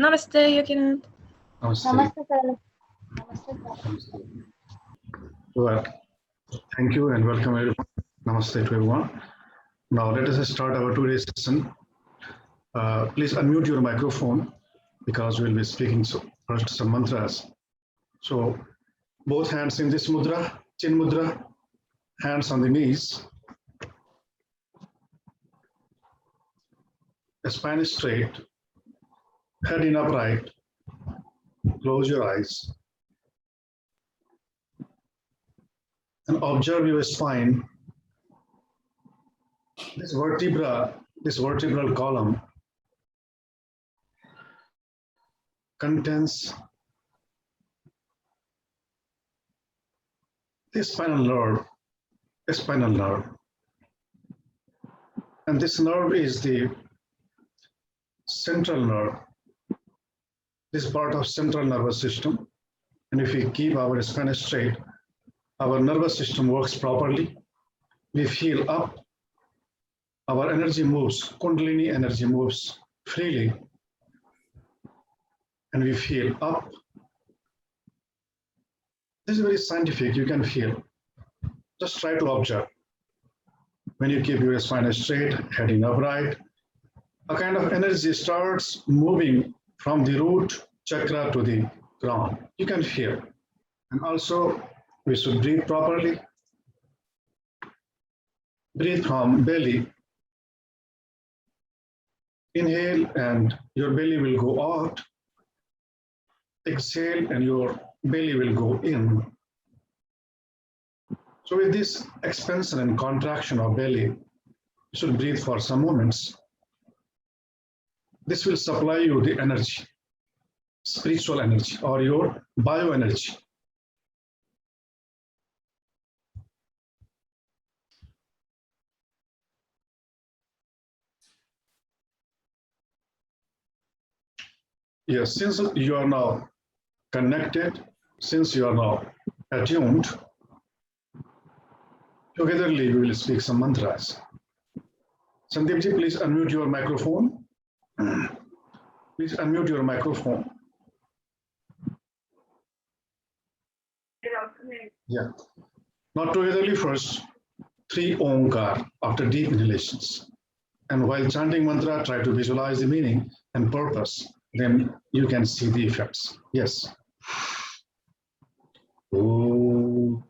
Namaste, Yogi Anand. Namaste. Namaste, sir. Namaste. Well, thank you and welcome everyone. Namaste to everyone. Now let us start our today's session. Please unmute your microphone because we'll be speaking first some mantras. So both hands in this mudra, chin mudra, hands on the knees. Spine straight, head in upright. Close your eyes and observe your spine. This vertebral column contains the spinal nerve, and this nerve is the central nerve. This part of central nervous system, and if we keep our spine straight, our nervous system works properly. We feel up. Our energy moves, Kundalini energy moves freely, and we feel up. This is very scientific, you can feel. Just try to observe. When you keep your spine straight, heading upright, a kind of energy starts moving from the root chakra to the ground. You can feel. And also, we should breathe properly. Breathe from belly. Inhale and your belly will go out. Exhale and your belly will go in. So with this expansion and contraction of belly, you should breathe for some moments. This will supply you the energy, spiritual energy or your bioenergy. Yes, since you are now connected, since you are now attuned, togetherly we will speak some mantras. Sandeepji, please unmute your microphone. Please unmute your microphone. Yeah. Now togetherly first, 3 Omkar after deep inhalations. And while chanting mantra, try to visualize the meaning and purpose. Then you can see the effects. Yes. Om.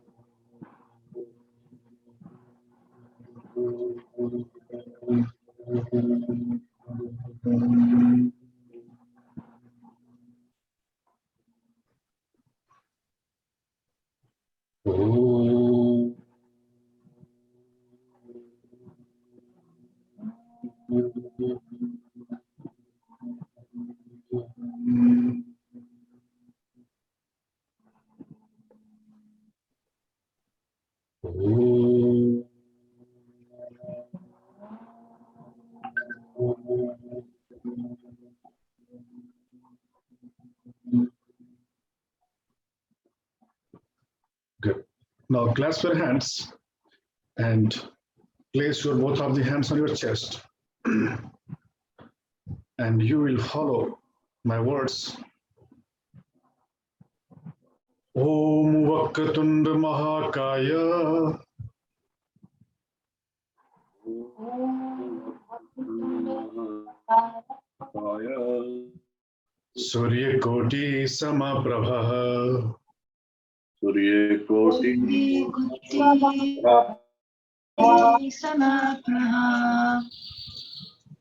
Good. Now clasp your hands and place your both of the hands on your chest. And you will follow my words. Om Vakratunda Mahakaya. Surya Koti Samaprabha. Surya Koti Samaprabha.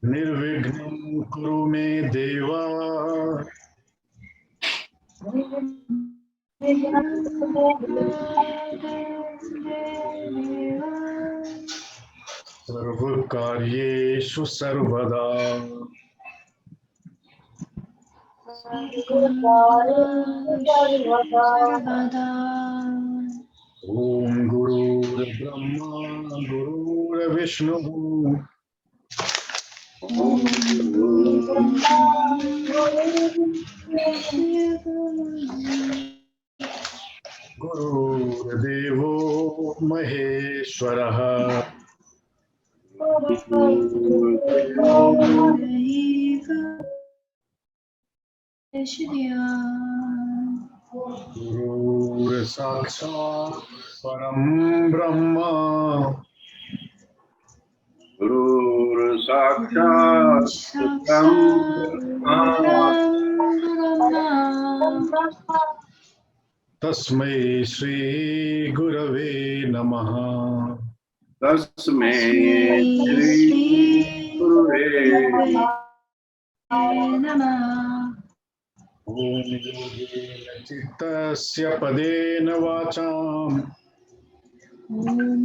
Nirvignam Kuru Me Deva. Sarvakaryeshu Sarvada. Om Guru Brahma Guru Vishnu. Guru Devo Maheshwaraha. Guru Sakshat Param Brahma Guru Sakshat Tasmai Shri Gurave Namaha. Tasmai Shri Gurave Om Yogena Chittasya Padena Vacham Om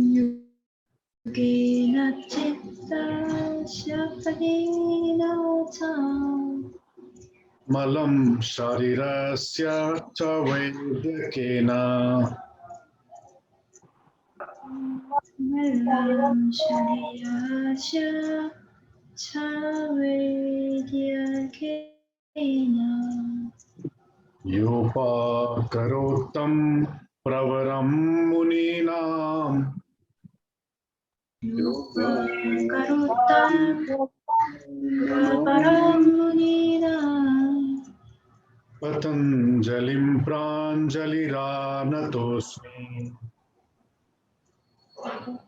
Yogena Chittasya Padena Vacham Malam Sharirasya Chavaidakena Malam Shariyasya Chavedyakena Yopa Karotam Pravaram Muninam Yoga Karutam Pravaram Munina Patanjalim Pranjaliranatosmi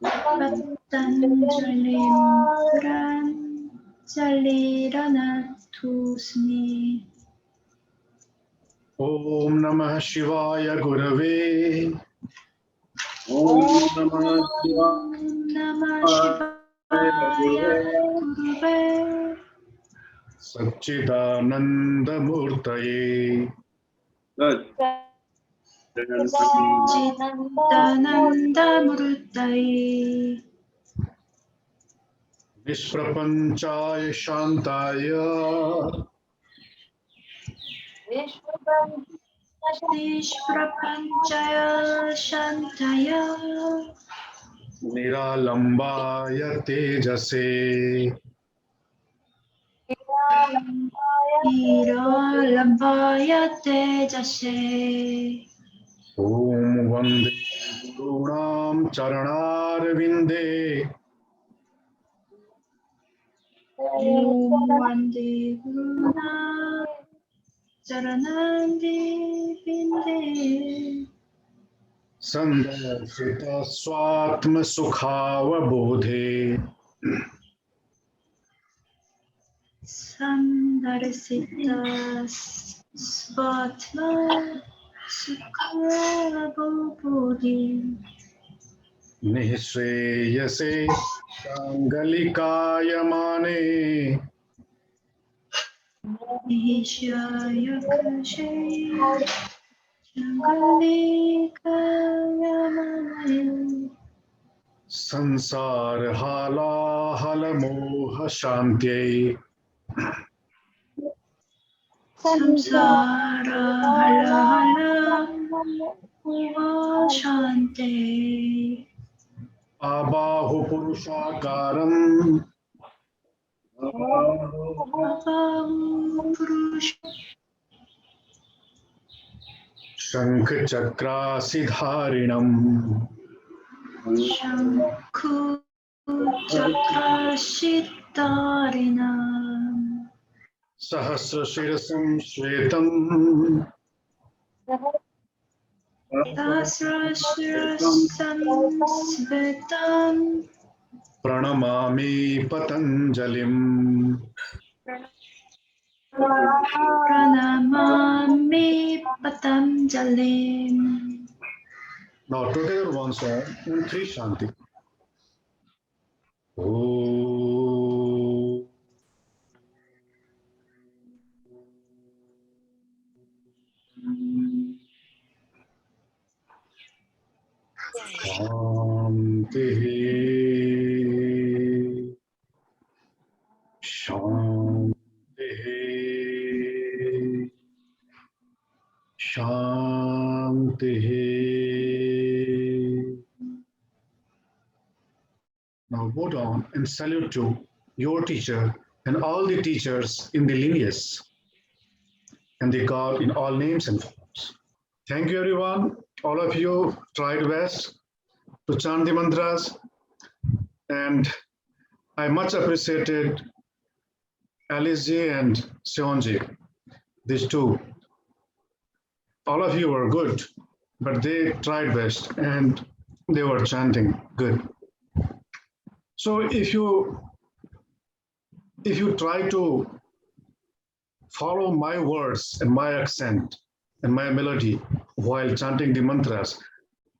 Patanjalim Pranjaliranatosmi Om Namah Shivaya Gurave Om Namah Shivaya Om Namah Shivaya Gurave Satchidananda Murtaye Satchidananda Murtaye Vishprapanchaya Shantaya Nishprapanchaya Shantaya Niralambaya Tejase Niralambaya Tejase Om Vande Gurunam Charanarvinde Om Vande Guruna Charanandi Vinde Sandarsita Swatma Sukhavabodhe Sandarsita Svatma Sukhabodhi Nishreyase Shangalikayamane Nishaya Kashe Shangalikayamaya Sansar Hala Halamoha Shantye Samsara Hala Hala Uva Shante Abahu Purushakaram Abahu Purusha Shankh Chakra Sidharinam Shankhu Chakrashitarinam Sahasra Shirasam Shvetam Sahasrashirasam Svetam Pranamami Patanjalim. Pranamami Patanjalim. Now together once more in three Shanti. Om Shanti Shanti Shanti. Now go down and salute to your teacher and all the teachers in the lineage and the God in all names and forms. Thank you everyone. All of you tried best to chant the mantras, and I much appreciated Alice ji and Sion ji. these two, all of you were good, but they tried best and they were chanting good. So if you try to follow my words and my accent and my melody while chanting the mantras,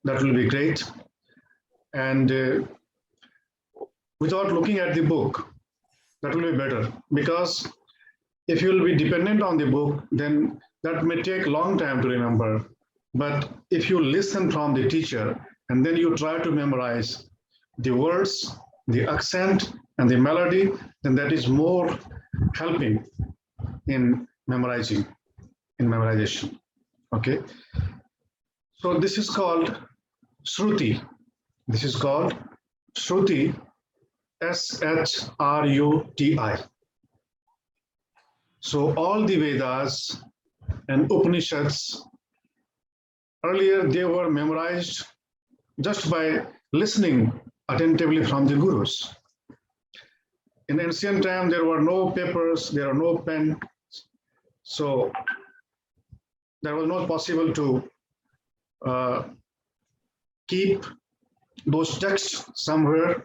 that will be great. And without looking at the book, that will be better, because if you will be dependent on the book, then that may take a long time to remember. But if you listen from the teacher and then you try to memorize the words, the accent, and the melody, then that is more helping in memorization. Okay. So this is called Shruti. This is called Shruti, Shruti. So all the Vedas and Upanishads, earlier they were memorized just by listening attentively from the gurus. In ancient time, there were no papers, there were no pens, so that was not possible to keep those texts somewhere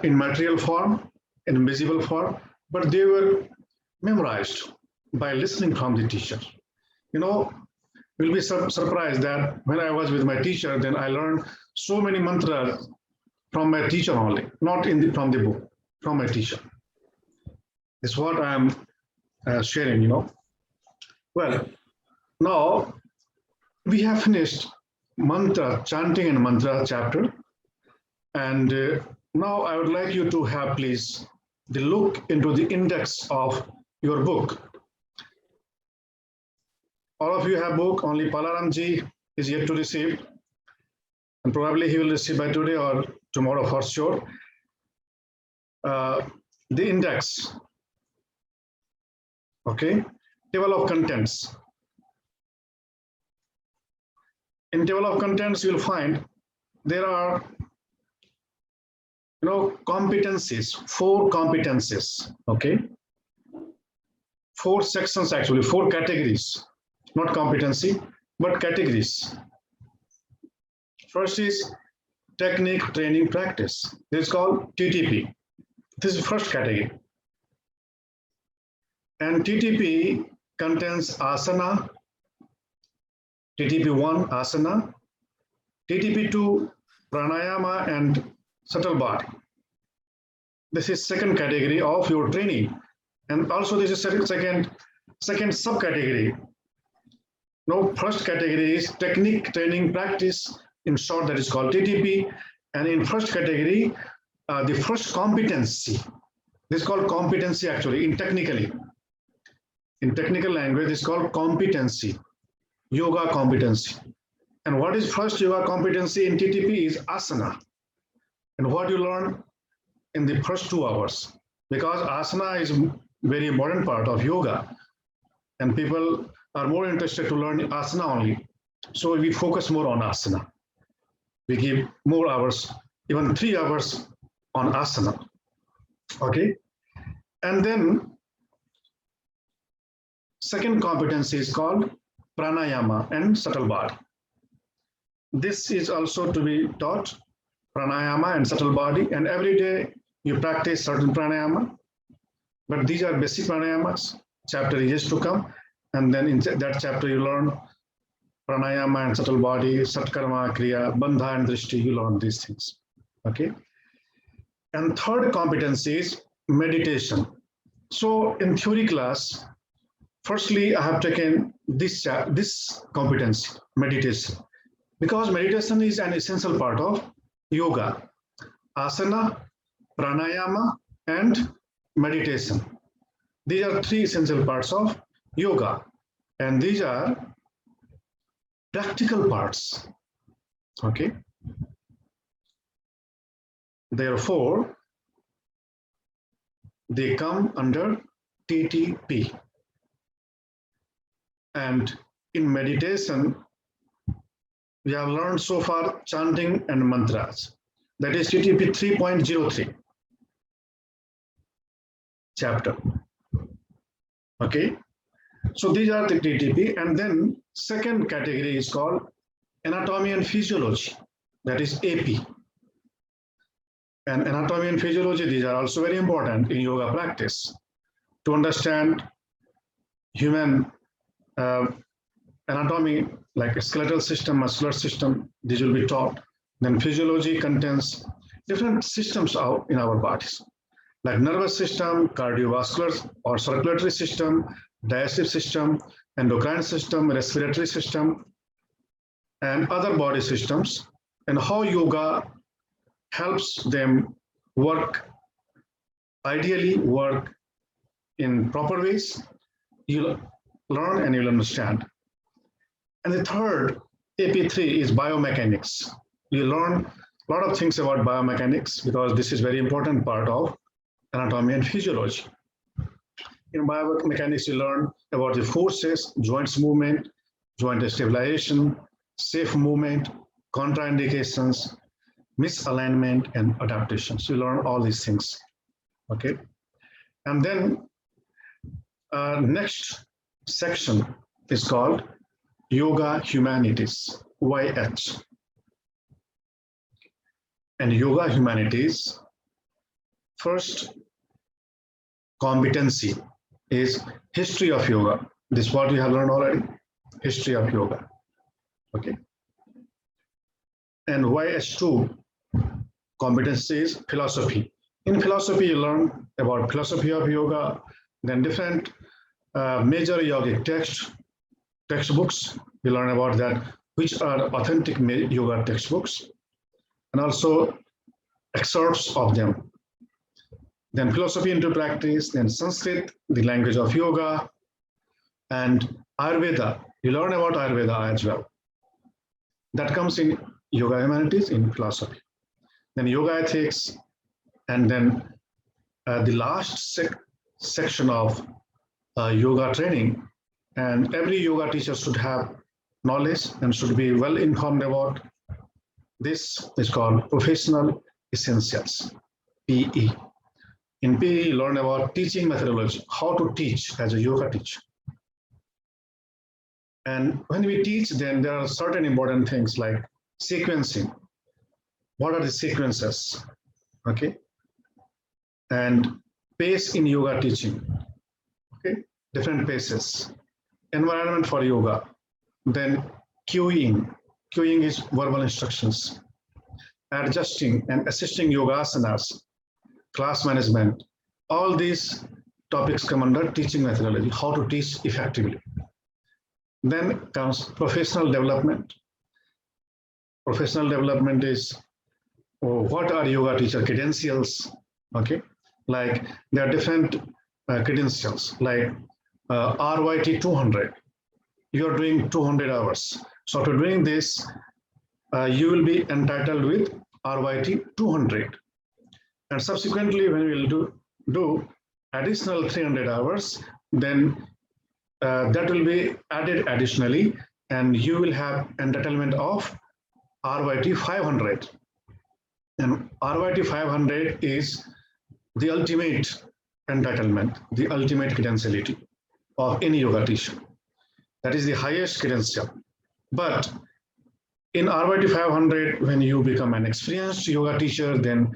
in material form, in visible form, but they were memorized by listening from the teacher. You know, you'll be surprised that when I was with my teacher, then I learned so many mantras from my teacher only, not from the book, from my teacher. It's what I'm sharing, you know. Well, now we have finished mantra, chanting and mantra chapter. And now I would like you to have, please, the look into the index of your book. All of you have book, only Palaramji is yet to receive. And probably he will receive by today or tomorrow for sure. The index, okay, table of contents. In table of contents, you'll find there are, you know, competencies, 4 competencies, okay? 4 sections actually, 4 categories, not competency, but categories. First is technique, training, practice. This is called TTP. This is the first category. And TTP contains asana, TTP1 asana, TTP2 pranayama and subtle body. This is second category of your training. And also this is second subcategory. Now, first category is technique, training, practice. In short, that is called TTP. And in first category, the first competency. This is called competency actually, in technical language, it's called competency, yoga competency. And what is first yoga competency in TTP is asana. And what you learn in the first 2 hours, because asana is a very important part of yoga. And people are more interested to learn asana only. So we focus more on asana. We give more hours, even 3 hours on asana, okay? And then second competency is called pranayama and subtle body. This is also to be taught, pranayama and subtle body, and every day you practice certain pranayama, but these are basic pranayamas. Chapter is yet to come, and then in that chapter you learn pranayama and subtle body, satkarma, kriya, bandha and drishti, you learn these things, okay? And third competency is meditation. So in theory class, firstly, I have taken this competency, meditation, because meditation is an essential part of yoga, asana, pranayama, and meditation. These are 3 essential parts of yoga, and these are practical parts, okay? Therefore, they come under TTP. And in meditation, we have learned so far chanting and mantras. That is TTP3.03 chapter. Okay. So these are the TTP. And then second category is called anatomy and physiology, that is AP. And anatomy and physiology, these are also very important in yoga practice to understand human anatomy, like a skeletal system, muscular system, these will be taught. Then physiology contains different systems in our bodies, like nervous system, cardiovascular or circulatory system, digestive system, endocrine system, respiratory system, and other body systems, and how yoga helps them ideally work in proper ways. You'll learn and you'll understand. And the third, AP3, is biomechanics. You learn a lot of things about biomechanics because this is very important part of anatomy and physiology. In biomechanics, you learn about the forces, joints movement, joint stabilization, safe movement, contraindications, misalignment, and adaptations. You learn all these things, okay? And then next section is called Yoga Humanities, YH. And Yoga Humanities, first competency is history of yoga. This is what you have learned already, history of yoga, okay? And YH2 competency is philosophy. In philosophy, you learn about philosophy of yoga, then different major yogic textbooks. You learn about that, which are authentic yoga textbooks, and also excerpts of them. Then philosophy into practice, then Sanskrit, the language of yoga, and Ayurveda. You learn about Ayurveda as well. That comes in yoga humanities in philosophy. Then yoga ethics, and then the last section of yoga training. And every yoga teacher should have knowledge and should be well informed about this. Is called professional essentials, PE. In PE, you learn about teaching methodology, how to teach as a yoga teacher. And when we teach, then there are certain important things like sequencing. What are the sequences? Okay. And pace in yoga teaching. Okay. Different paces. Environment for yoga. Then cueing. Cueing is verbal instructions. Adjusting and assisting yoga asanas. Class management. All these topics come under teaching methodology, how to teach effectively. Then comes professional development. Professional development is what are yoga teacher credentials? Okay, like there are different credentials like RYT 200. You are doing 200 hours. So after doing this, you will be entitled with RYT 200. And subsequently, when we will do additional 300 hours, then that will be added additionally, and you will have entitlement of RYT 500. And RYT 500 is the ultimate entitlement, the ultimate credentiality of any yoga teacher. That is the highest credential. But in RYT 500, when you become an experienced yoga teacher, then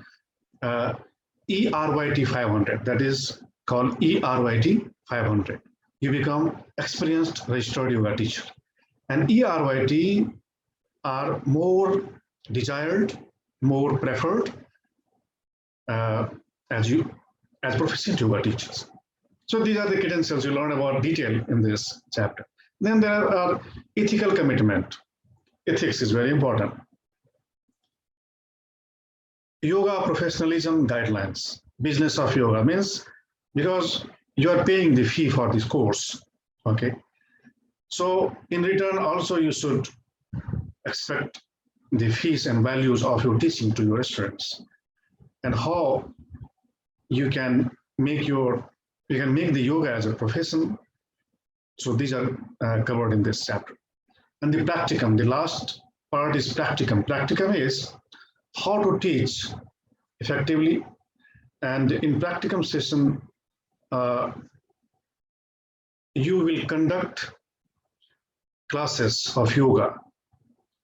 ERYT 500, that is called ERYT 500. You become experienced registered yoga teacher. And ERYT are more desired, more preferred as proficient yoga teachers. So these are the credentials you learn about detail in this chapter. Then there are ethical commitment. Ethics is very important. Yoga professionalism guidelines. Business of yoga means because you are paying the fee for this course, okay? So in return, also you should expect the fees and values of your teaching to your students, and how you can make the yoga as a profession. So these are covered in this chapter. And the practicum, the last part is practicum. Practicum is how to teach effectively. And in practicum session, you will conduct classes of yoga,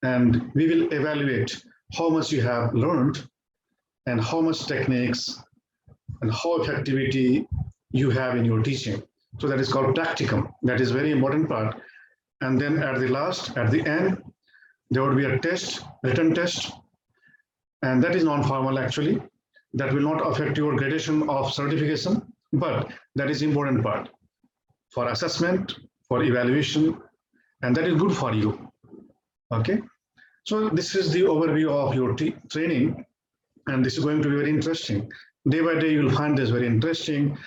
and we will evaluate how much you have learned and how much techniques and how effectivity you have in your teaching. So that is called practicum. That is very important part. And then at the end, there would be a test, written test, and that is non-formal actually. That will not affect your gradation of certification, but that is important part for assessment, for evaluation, and that is good for you. Okay. So this is the overview of your training, and this is going to be very interesting. Day by day, you will find this very interesting.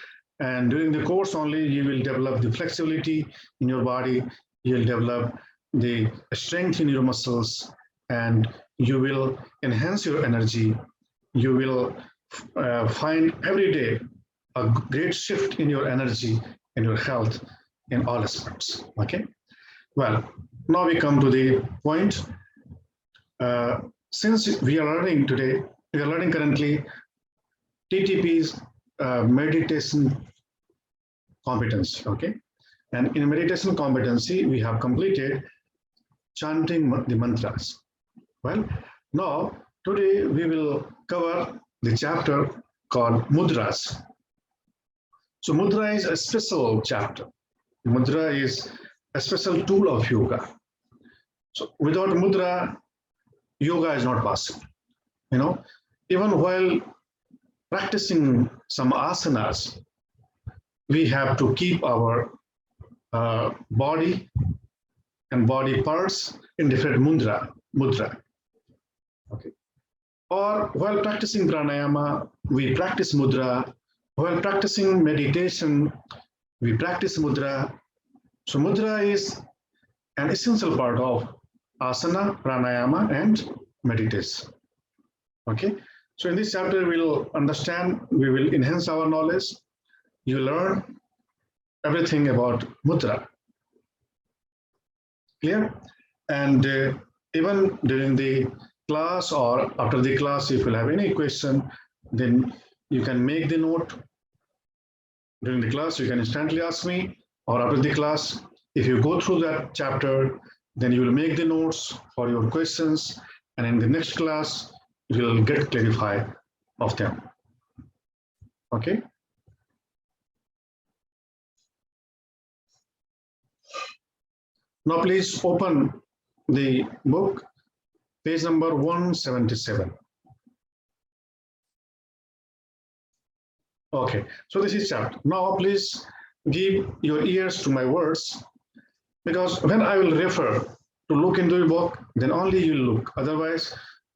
And during the course only, you will develop the flexibility in your body, you will develop the strength in your muscles, and you will enhance your energy. You will find every day a great shift in your energy, in your health, in all aspects. Okay. Well, now we come to the point. Since we are learning today, we are learning currently TTP's meditation competency. Okay. And in meditation competency, we have completed chanting the mantras. Well, now today we will cover the chapter called Mudras. So Mudra is a special chapter. Mudra is a special tool of yoga. So without Mudra, yoga is not possible. You know, even while practicing some asanas, we have to keep our body and body parts in different mudra. Okay. Or while practicing pranayama, we practice mudra. While practicing meditation, we practice mudra. So mudra is an essential part of asana, pranayama, and meditation. Okay. So in this chapter, we'll understand, we will enhance our knowledge. You learn everything about mudra. Clear? And even during the class or after the class, if you have any question, then you can make the note. During the class, you can instantly ask me, or after the class, if you go through that chapter, then you will make the notes for your questions, and in the next class, you will get clarified of them. Okay? Now please open the book, page number 177. Okay, so this is chapter. Now please give your ears to my words, because when I will refer to look into the book, then only you look. Otherwise,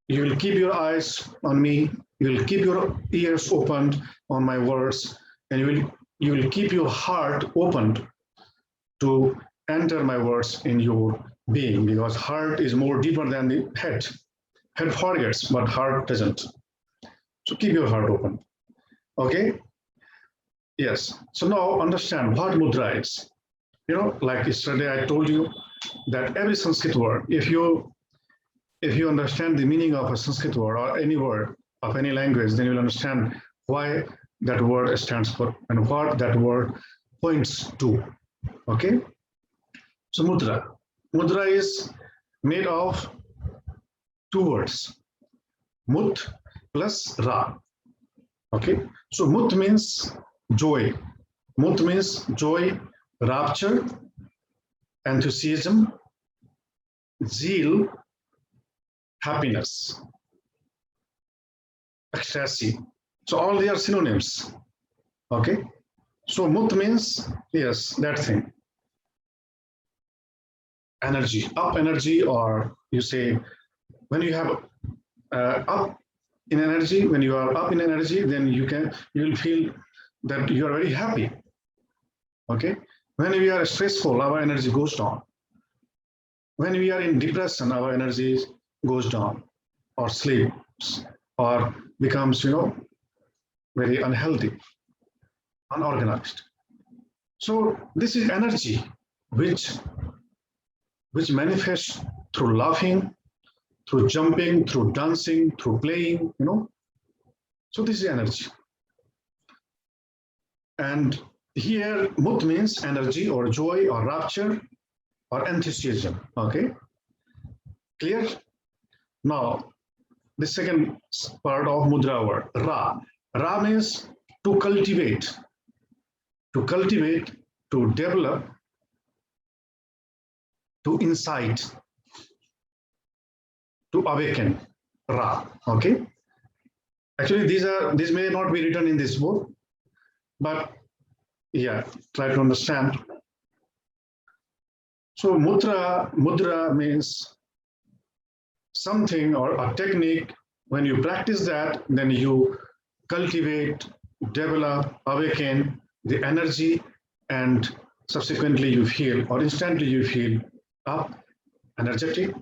you will keep your eyes on me, you will keep your ears opened on my words, and you will keep your heart opened to enter my words in your being, because heart is more deeper than the head. Head forgets, but heart doesn't. So keep your heart open. Okay? Yes. So now understand what mudra is. You know, like yesterday I told you that every Sanskrit word, if you understand the meaning of a Sanskrit word or any word of any language, then you'll understand why that word stands for and what that word points to. Okay? So mudra. Mudra is made of two words, mut plus ra. Okay? So mut means joy. Mut means joy, rapture, enthusiasm, zeal, happiness, ecstasy. So all they are synonyms. Okay? So mut means, yes, that thing. Energy, up energy, or you say, when you have up in energy, when you are up in energy, then you will feel that you are very happy. Okay? When we are stressful, our energy goes down. When we are in depression, our energy goes down, or sleeps, or becomes, very unhealthy, unorganized. So this is energy which manifests through laughing, through jumping, through dancing, through playing, So this is energy. And Here, mut means energy or joy or rapture or enthusiasm. Okay, clear? Now, the second part of mudra word, ra. Ra means to cultivate, to develop, to incite, to awaken. Ra. Okay. Actually, these may not be written in this book, but yeah, try to understand. So mudra means something or a technique. When you practice that, then you cultivate, develop, awaken the energy, and subsequently you feel, or instantly you feel up, energetic,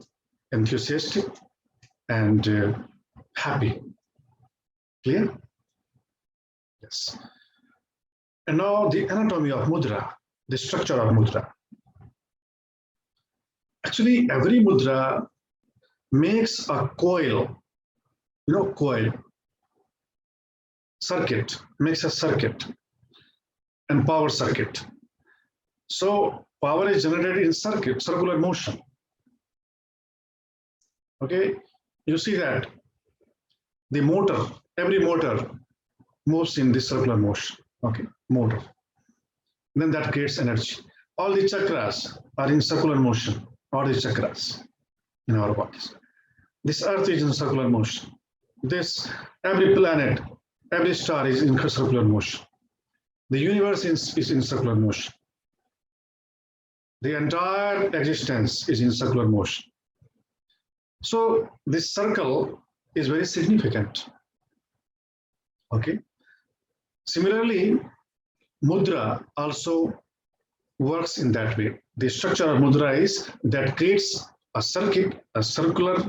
enthusiastic, and happy. Clear? Yes. And now the anatomy of mudra, the structure of mudra. Actually, every mudra makes a coil, coil, circuit, makes a circuit and power circuit. So power is generated in circular motion. Okay, you see that the motor, every motor moves in this circular motion. Okay, motor. Then that creates energy. All the chakras are in circular motion, all the chakras in our bodies. This earth is in circular motion. Every planet, every star is in circular motion. The universe is in circular motion. The entire existence is in circular motion. So this circle is very significant. Okay. Similarly, mudra also works in that way. The structure of mudra is that creates a circuit, a circular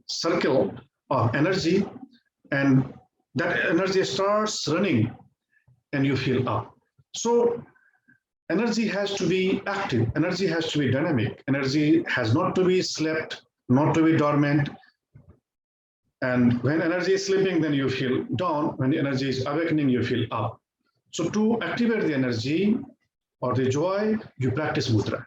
circle of energy, and that energy starts running and you feel up. So energy has to be active, energy has to be dynamic, energy has not to be slept, not to be dormant. And when energy is sleeping, then you feel down. When the energy is awakening, you feel up. So to activate the energy or the joy, you practice mudra.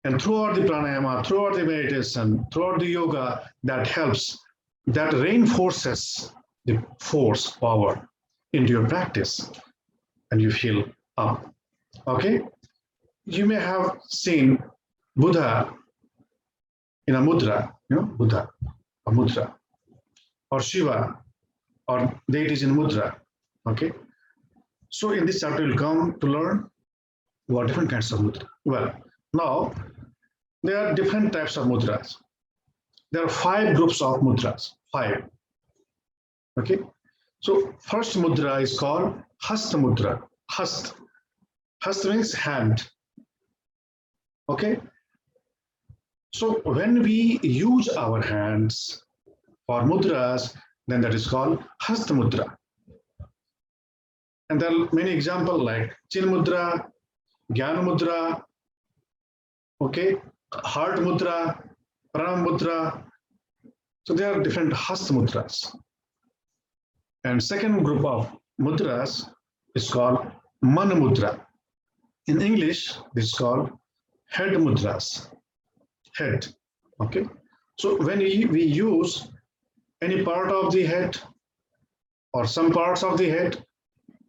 And throughout the pranayama, throughout the meditation, throughout the yoga, that helps, that reinforces the force, power into your practice, and you feel up. Okay? You may have seen Buddha in a mudra, Buddha, a mudra, or Shiva, or deities in mudra. Okay? So in this chapter, we'll come to learn what different kinds of mudra. Well, now, there are different types of mudras. There are 5 groups of mudras, 5. Okay? So first mudra is called Hasta mudra. Hasta. Hasta means hand. Okay? So when we use our hands for mudras, then that is called Hasta mudra. And there are many examples like Chin mudra, Jnana mudra, okay, heart mudra, pranam mudra. So there are different Hasta mudras. And second group of mudras is called Mana mudra. In English, this is called head mudras. Head. Okay. So when we use any part of the head or some parts of the head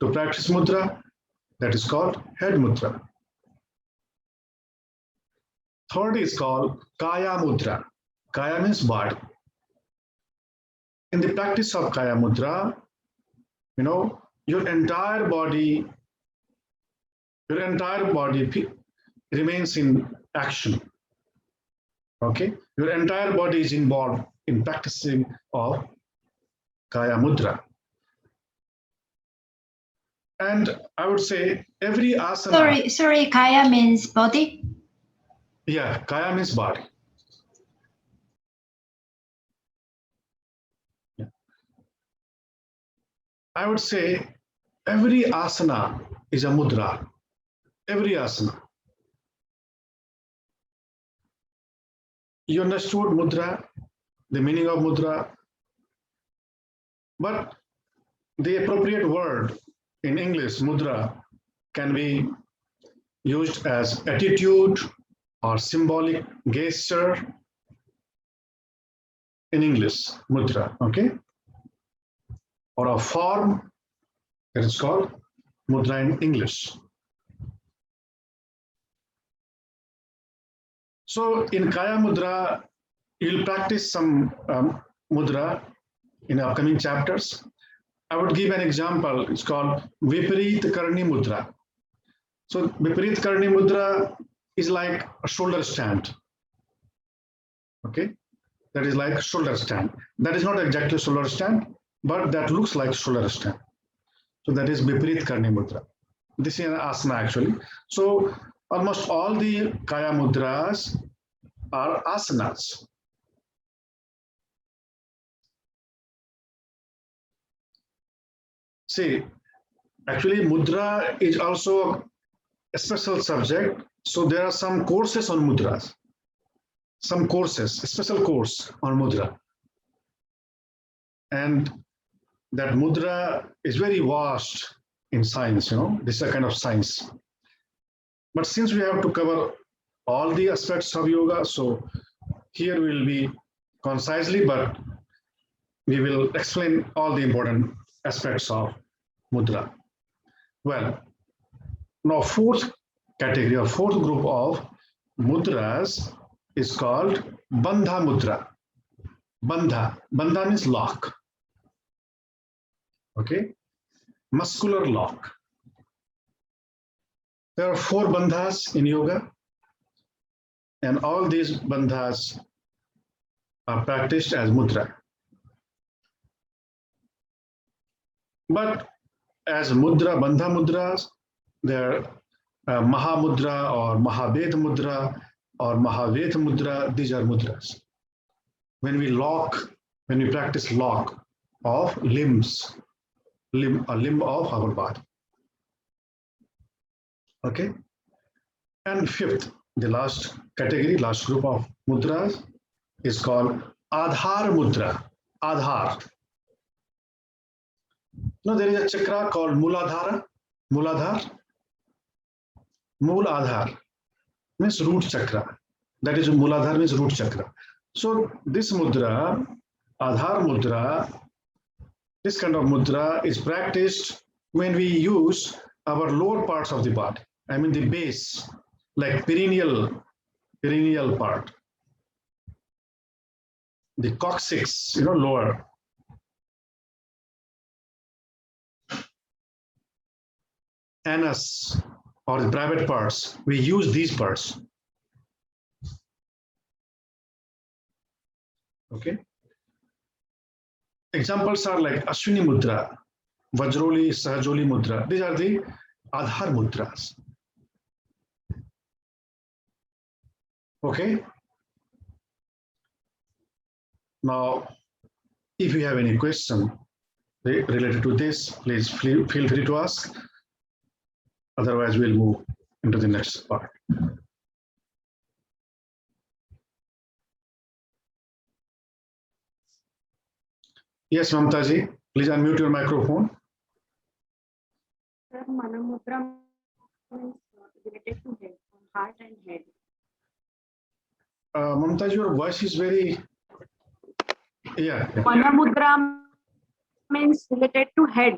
to practice mudra, that is called head mudra. Third is called Kaya mudra. Kaya means body. In the practice of Kaya mudra, your entire body remains in action. Okay, your entire body is involved in practicing of Kaya mudra. And I would say every asana. Sorry, Kaya means body? Yeah, Kaya means body. Yeah. I would say every asana is a mudra. Every asana. You understood mudra, the meaning of mudra, but the appropriate word in English, mudra, can be used as attitude or symbolic gesture in English, mudra, okay? Or a form that is called mudra in English. So in Kaya Mudra, you'll practice some mudra in upcoming chapters. I would give an example. It's called Viparit Karni Mudra. So Viparit Karni Mudra is like a shoulder stand. Okay, that is like shoulder stand. That is not exactly shoulder stand, but that looks like shoulder stand. So that is Viparit Karni Mudra. This is an asana actually. So almost all the Kaya Mudras are asanas. See, actually mudra is also a special subject. So there are some courses on mudras, some courses, a special course on mudra. And that mudra is very vast in science, you know, this is a kind of science. But since we have to cover all the aspects of yoga, so here we will be concisely, but we will explain all the important aspects of mudra. Well, now fourth category or fourth group of mudras is called bandha mudra. Bandha means lock. Okay, muscular lock. There are 4 bandhas in yoga, and all these bandhas are practiced as mudra. But as mudra, bandha mudras, there are Mahamudra or Mahaved mudra or Mahaved mudra, these are mudras. When we lock, when we practice lock of limbs, a limb of our body. Okay. And fifth, the last category, last group of mudras is called Adhar mudra. Adhar. Now there is a chakra called Muladhara. Muladhar. Muladhar means root chakra. That is Muladhar means root chakra. So this mudra, Adhar mudra, this kind of mudra is practiced when we use our lower parts of the body. I mean the base, like perineal part. The coccyx, you know, lower. Anus or the private parts, we use these parts. Okay. Examples are like Ashwini mudra, Vajroli, Sahajoli mudra. These are the Adhar mudras. Okay. Now, if you have any question related to this, please feel free to ask. Otherwise, we'll move into the next part. Yes, Mamta ji, please unmute your microphone. Sir, Manamudra means related to head, heart and head. Mamta ji, your voice is very, yeah. Manamudra means related to head.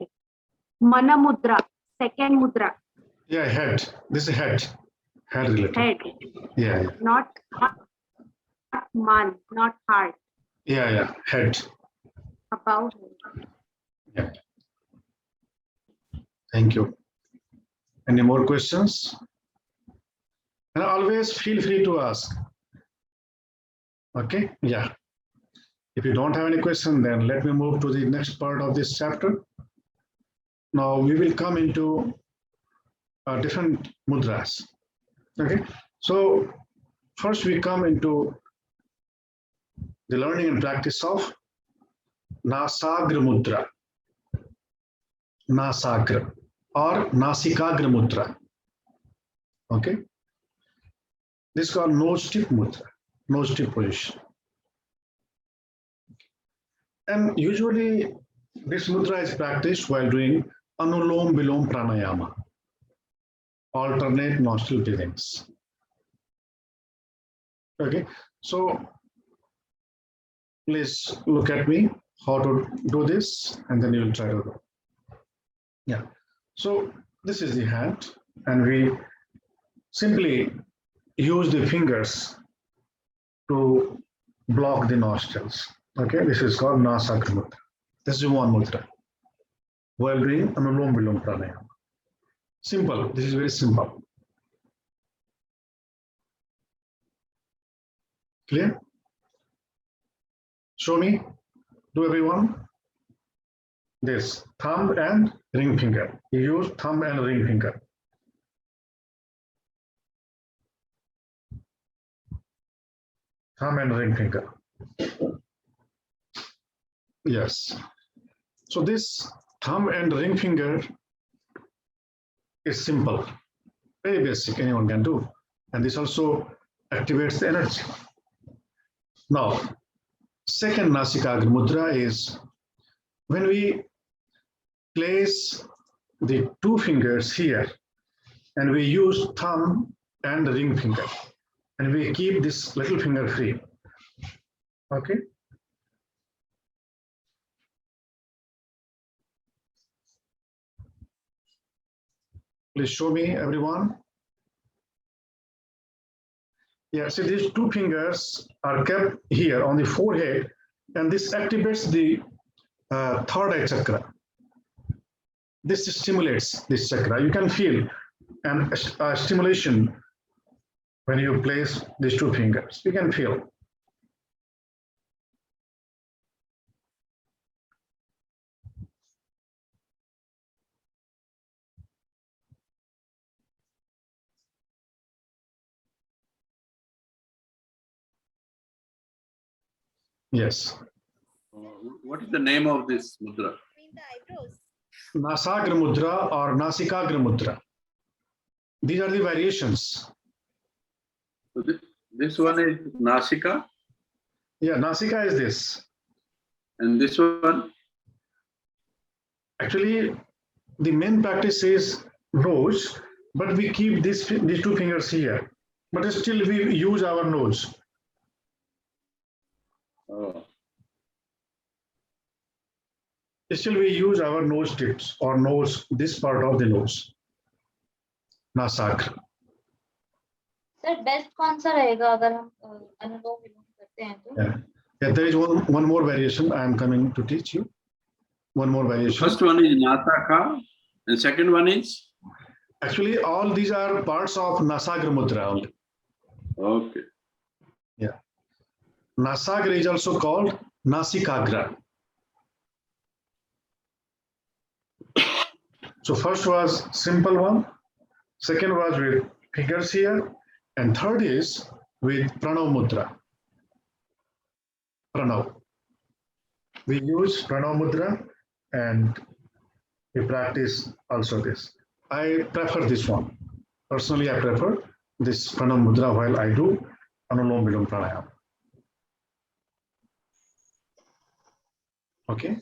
Manamudra, second mudra. Yeah, head. This is head. Head related. Head. Yeah. Not man, not heart. Yeah. Head. About Yeah. Thank you. Any more questions? And always feel free to ask. Okay? Yeah. If you don't have any question, then let me move to the next part of this chapter. Now we will come into different mudras. Okay? So first we come into the learning and practice of Nasagra mudra. Nasagra or Nasikagra mudra. Okay? This is called nose tip mudra, nose tip position. And usually this mudra is practiced while doing Anulom Vilom Pranayama. alternate nostril breathings. Okay, so please look at me how to do this, and then you will try to do. Yeah, so this is the hand, and we simply use the fingers to block the nostrils. Okay, this is called Nasaka Mudra. This is one mudra. While doing Anulom Vilom Pranayama. Simple, this is very simple. Clear? Show me, do everyone. This thumb and ring finger. You use thumb and ring finger. Thumb and ring finger. Yes. So this thumb and ring finger is simple, very basic, anyone can do. And this also activates the energy. Now, second Nasikagra Mudra is when we place the two fingers here and we use thumb and ring finger and we keep this little finger free. Okay. Please show me, everyone. Yeah, see these two fingers are kept here on the forehead, and this activates the third eye chakra. This stimulates this chakra. You can feel a stimulation when you place these two fingers. You can feel. Yes. What is the name of this mudra? Nasagra Mudra or Nasikagra Mudra. These are the variations. So this one is Nasika, Yeah, Nasika is this. and this one, Actually, the main practice is nose, but we keep these two fingers here. But still we use our nose. oh, Still we use our nose tips or nose, this part of the nose. Nasak. Sir best कौन सा रहेगा अगर हम अनुलोम विलोम करते हैं तो? Yeah, there is one more variation I am coming to teach you. One more variation. first one is Nasaka, and second one is? Actually, all these are parts of Nasagra Mudra only. Okay. Yeah. Nasagra is also called Nasikagra. So first was simple one, second was with fingers here, and third is with Pranav Mudra. Pranav. We use Pranav Mudra and we practice also this. I prefer this one. Personally, I prefer this Pranav Mudra while I do Anulom Vilom Pranayama. Okay.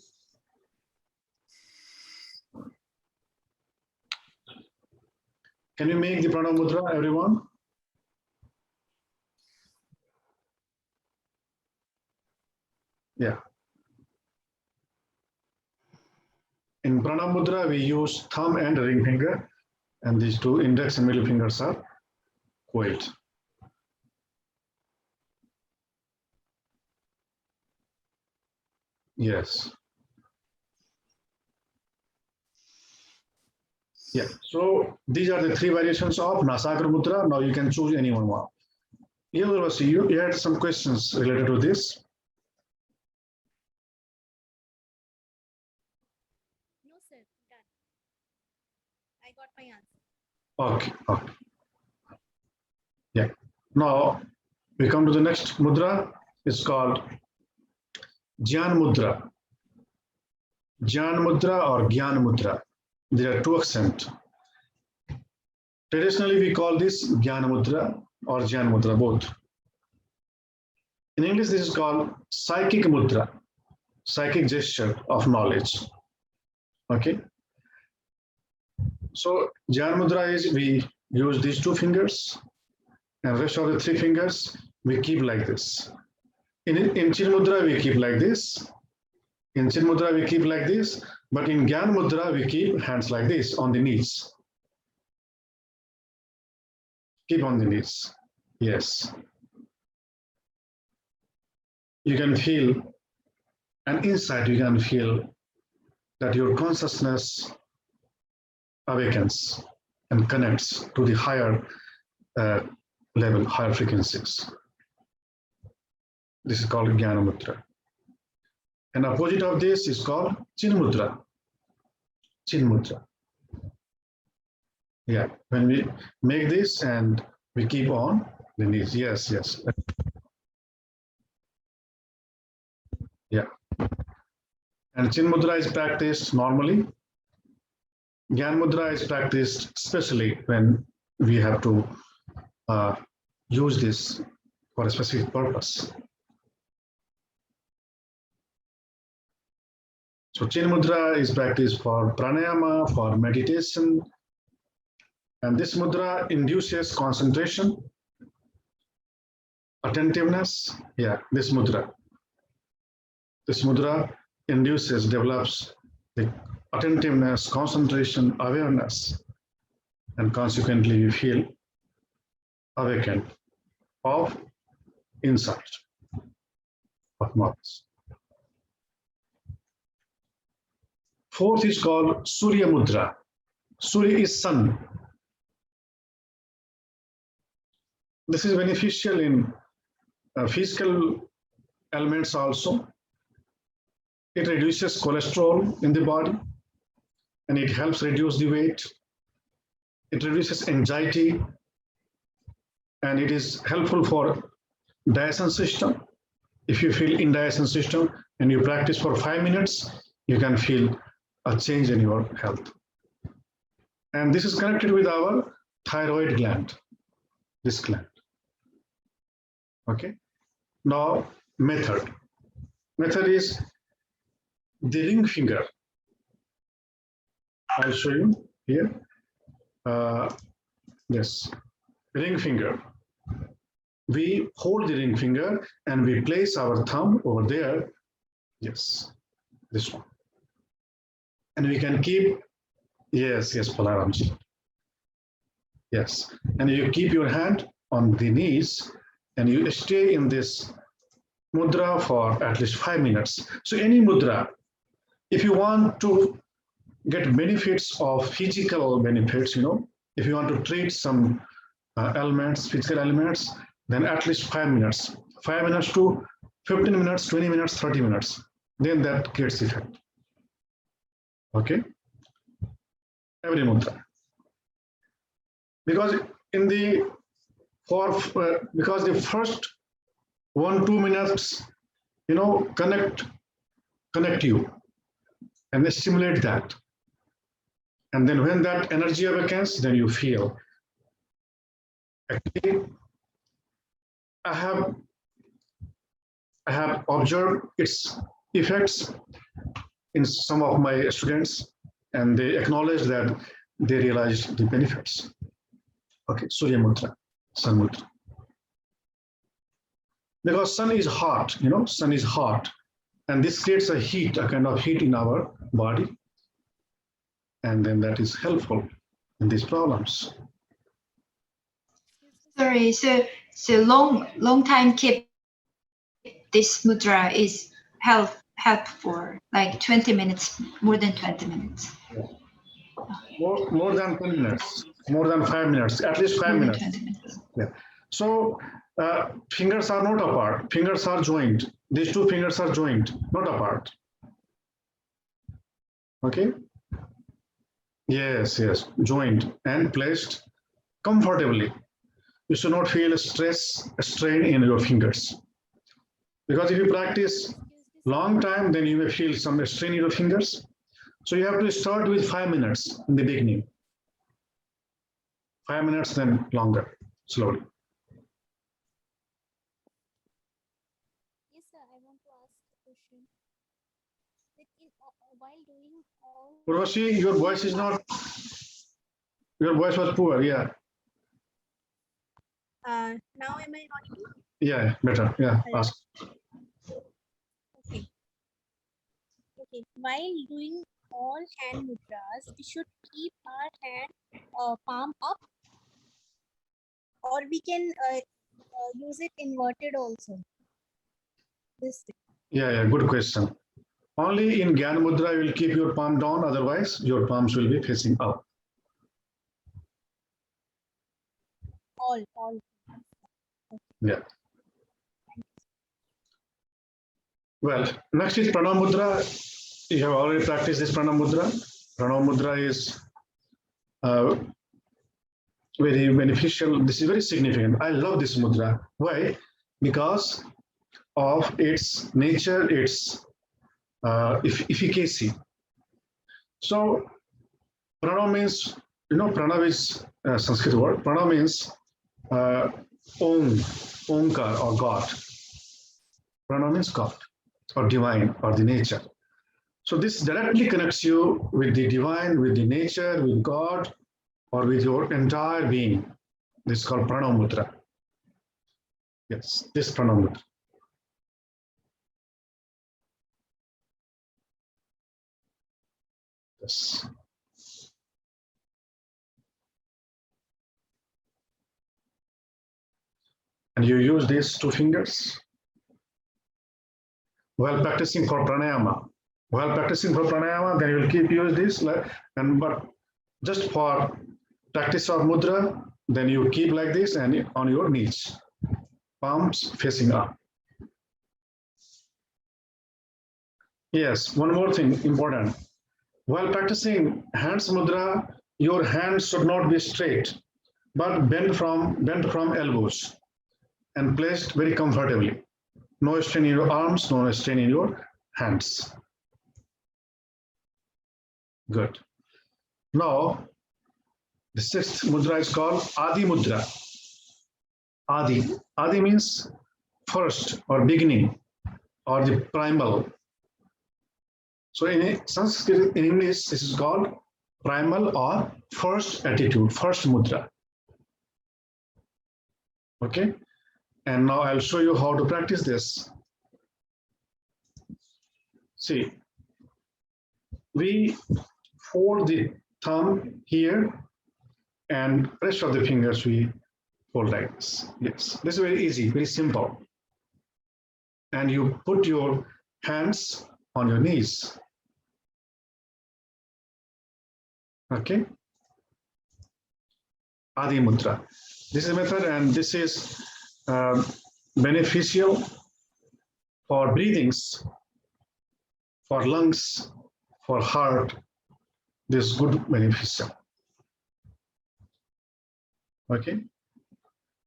Can you make the Pranav Mudra, everyone? Yeah. In Pranav Mudra, we use thumb and ring finger, and these two index and middle fingers are coiled. Yes. Yeah, so these are the three variations of Nasagra Mudra. Now you can choose any one. Here, you had some questions related to this. No, sir. Done. I got my answer. Okay, okay. Yeah. Now we come to the next mudra. It's called Jnana Mudra. Jnana Mudra or Gyan Mudra. There are two accents. Traditionally, we call this Jnana Mudra or Jnana Mudra, both. In English, this is called psychic mudra, psychic gesture of knowledge. Okay. So Jnana Mudra is we use these 2 fingers, and rest of the 3 fingers we keep like this. In Chin Mudra we keep like this. In Chin Mudra we keep like this, but in Gyan Mudra we keep hands like this on the knees. Keep on the knees. Yes. You can feel, and inside you can feel that your consciousness awakens and connects to the higher level, higher frequencies. This is called Jnana Mudra. And opposite of this is called Chin Mudra. Chin Mudra. Yeah, when we make this and we keep on the knees. Yes, yes. Yeah. And Chin Mudra is practiced normally. Gyan Mudra is practiced especially when we have to use this for a specific purpose. So Chin Mudra is practiced for pranayama, for meditation, and this mudra induces concentration, attentiveness. Yeah, this mudra induces, develops the attentiveness, concentration, awareness, and consequently you feel awakened of insight, of knowledge. 4th is called Surya Mudra. Surya is sun. This is beneficial in physical elements also. It reduces cholesterol in the body and it helps reduce the weight. It reduces anxiety and it is helpful for digestion system. If you feel indigestion system and you practice for 5 minutes, you can feel a change in your health. And this is connected with our thyroid gland, this gland. Okay. Now, method. Method is the ring finger. I'll show you here. Yes, ring finger. We hold the ring finger and we place our thumb over there. Yes, this one. And we can keep, yes, Palaramji. Yes, and you keep your hand on the knees and you stay in this mudra for at least 5 minutes. So any mudra, if you want to get benefits of physical benefits, if you want to treat some elements, physical elements, then at least 5 minutes. 5 minutes to 15 minutes, 20 minutes, 30 minutes. Then that gets effect. Okay? Every mudra. Because because the first 1-2 minutes, connect you and stimulate that. And then when that energy awakens, then you feel. Actually, I have observed its effects in some of my students, and they acknowledge that they realized the benefits. Okay, Surya Mudra, Sun Mudra. Because sun is hot, sun is hot, and this creates a heat, a kind of heat in our body, and then that is helpful in these problems. Sorry, so long time keep this mudra is help for like 20 minutes, more than 20 minutes. Yeah. More than 10 minutes, more than 5 minutes, at least 5 minutes. 20 minutes. Yeah. So fingers are not apart, fingers are joined. These 2 fingers are joined, not apart. Okay? Yes, joined and placed comfortably. You should not feel strain in your fingers. Because if you practice long time, then you may feel some strain in your fingers. So you have to start with 5 minutes in the beginning. 5 minutes, then longer, slowly. Yes, sir. I want to ask a question. While doing all. Urvashi, your voice was poor, yeah. Now am I audible? Yeah, better. Yeah, Hello. ask. Okay. Okay. While doing all hand mudras, we should keep our hand palm up, or we can use it inverted also. This thing. Yeah, good question. Only in Gyan Mudra you will keep your palm down, otherwise your palms will be facing up. All. Yeah. Well, next is Pranam Mudra. You have already practiced this Pranam Mudra. Pranam Mudra is very beneficial. This is very significant. I love this mudra. Why? Because of its nature, its efficacy. So, prana means, prana is a Sanskrit word. Prana means Om, Omkar or God. Prana means God or divine or the nature. So this directly connects you with the divine, with the nature, with God, or with your entire being. This is called Pranam Mudra. Yes, this Pranam Mudra. Yes. And you use these two fingers while practicing for pranayama. While practicing for pranayama, then you will keep use this, but just for practice of mudra, then you keep like this and on your knees, palms facing up. Yes, one more thing important. While practicing hands mudra, your hands should not be straight, but bent from elbows and placed very comfortably. No strain in your arms, no strain in your hands. Good. Now, the sixth mudra is called Adi Mudra. Adi. Adi means first or beginning or the primal. So in Sanskrit, in English, this is called primal or first attitude, first mudra. Okay. And now I'll show you how to practice this. See, we fold the thumb here and rest of the fingers we fold like this. Yes, this is very easy, very simple. And you put your hands on your knees. Okay. Adi Mudra. This is a method, and this is beneficial for breathings, for lungs, for heart. This is good beneficial. Okay.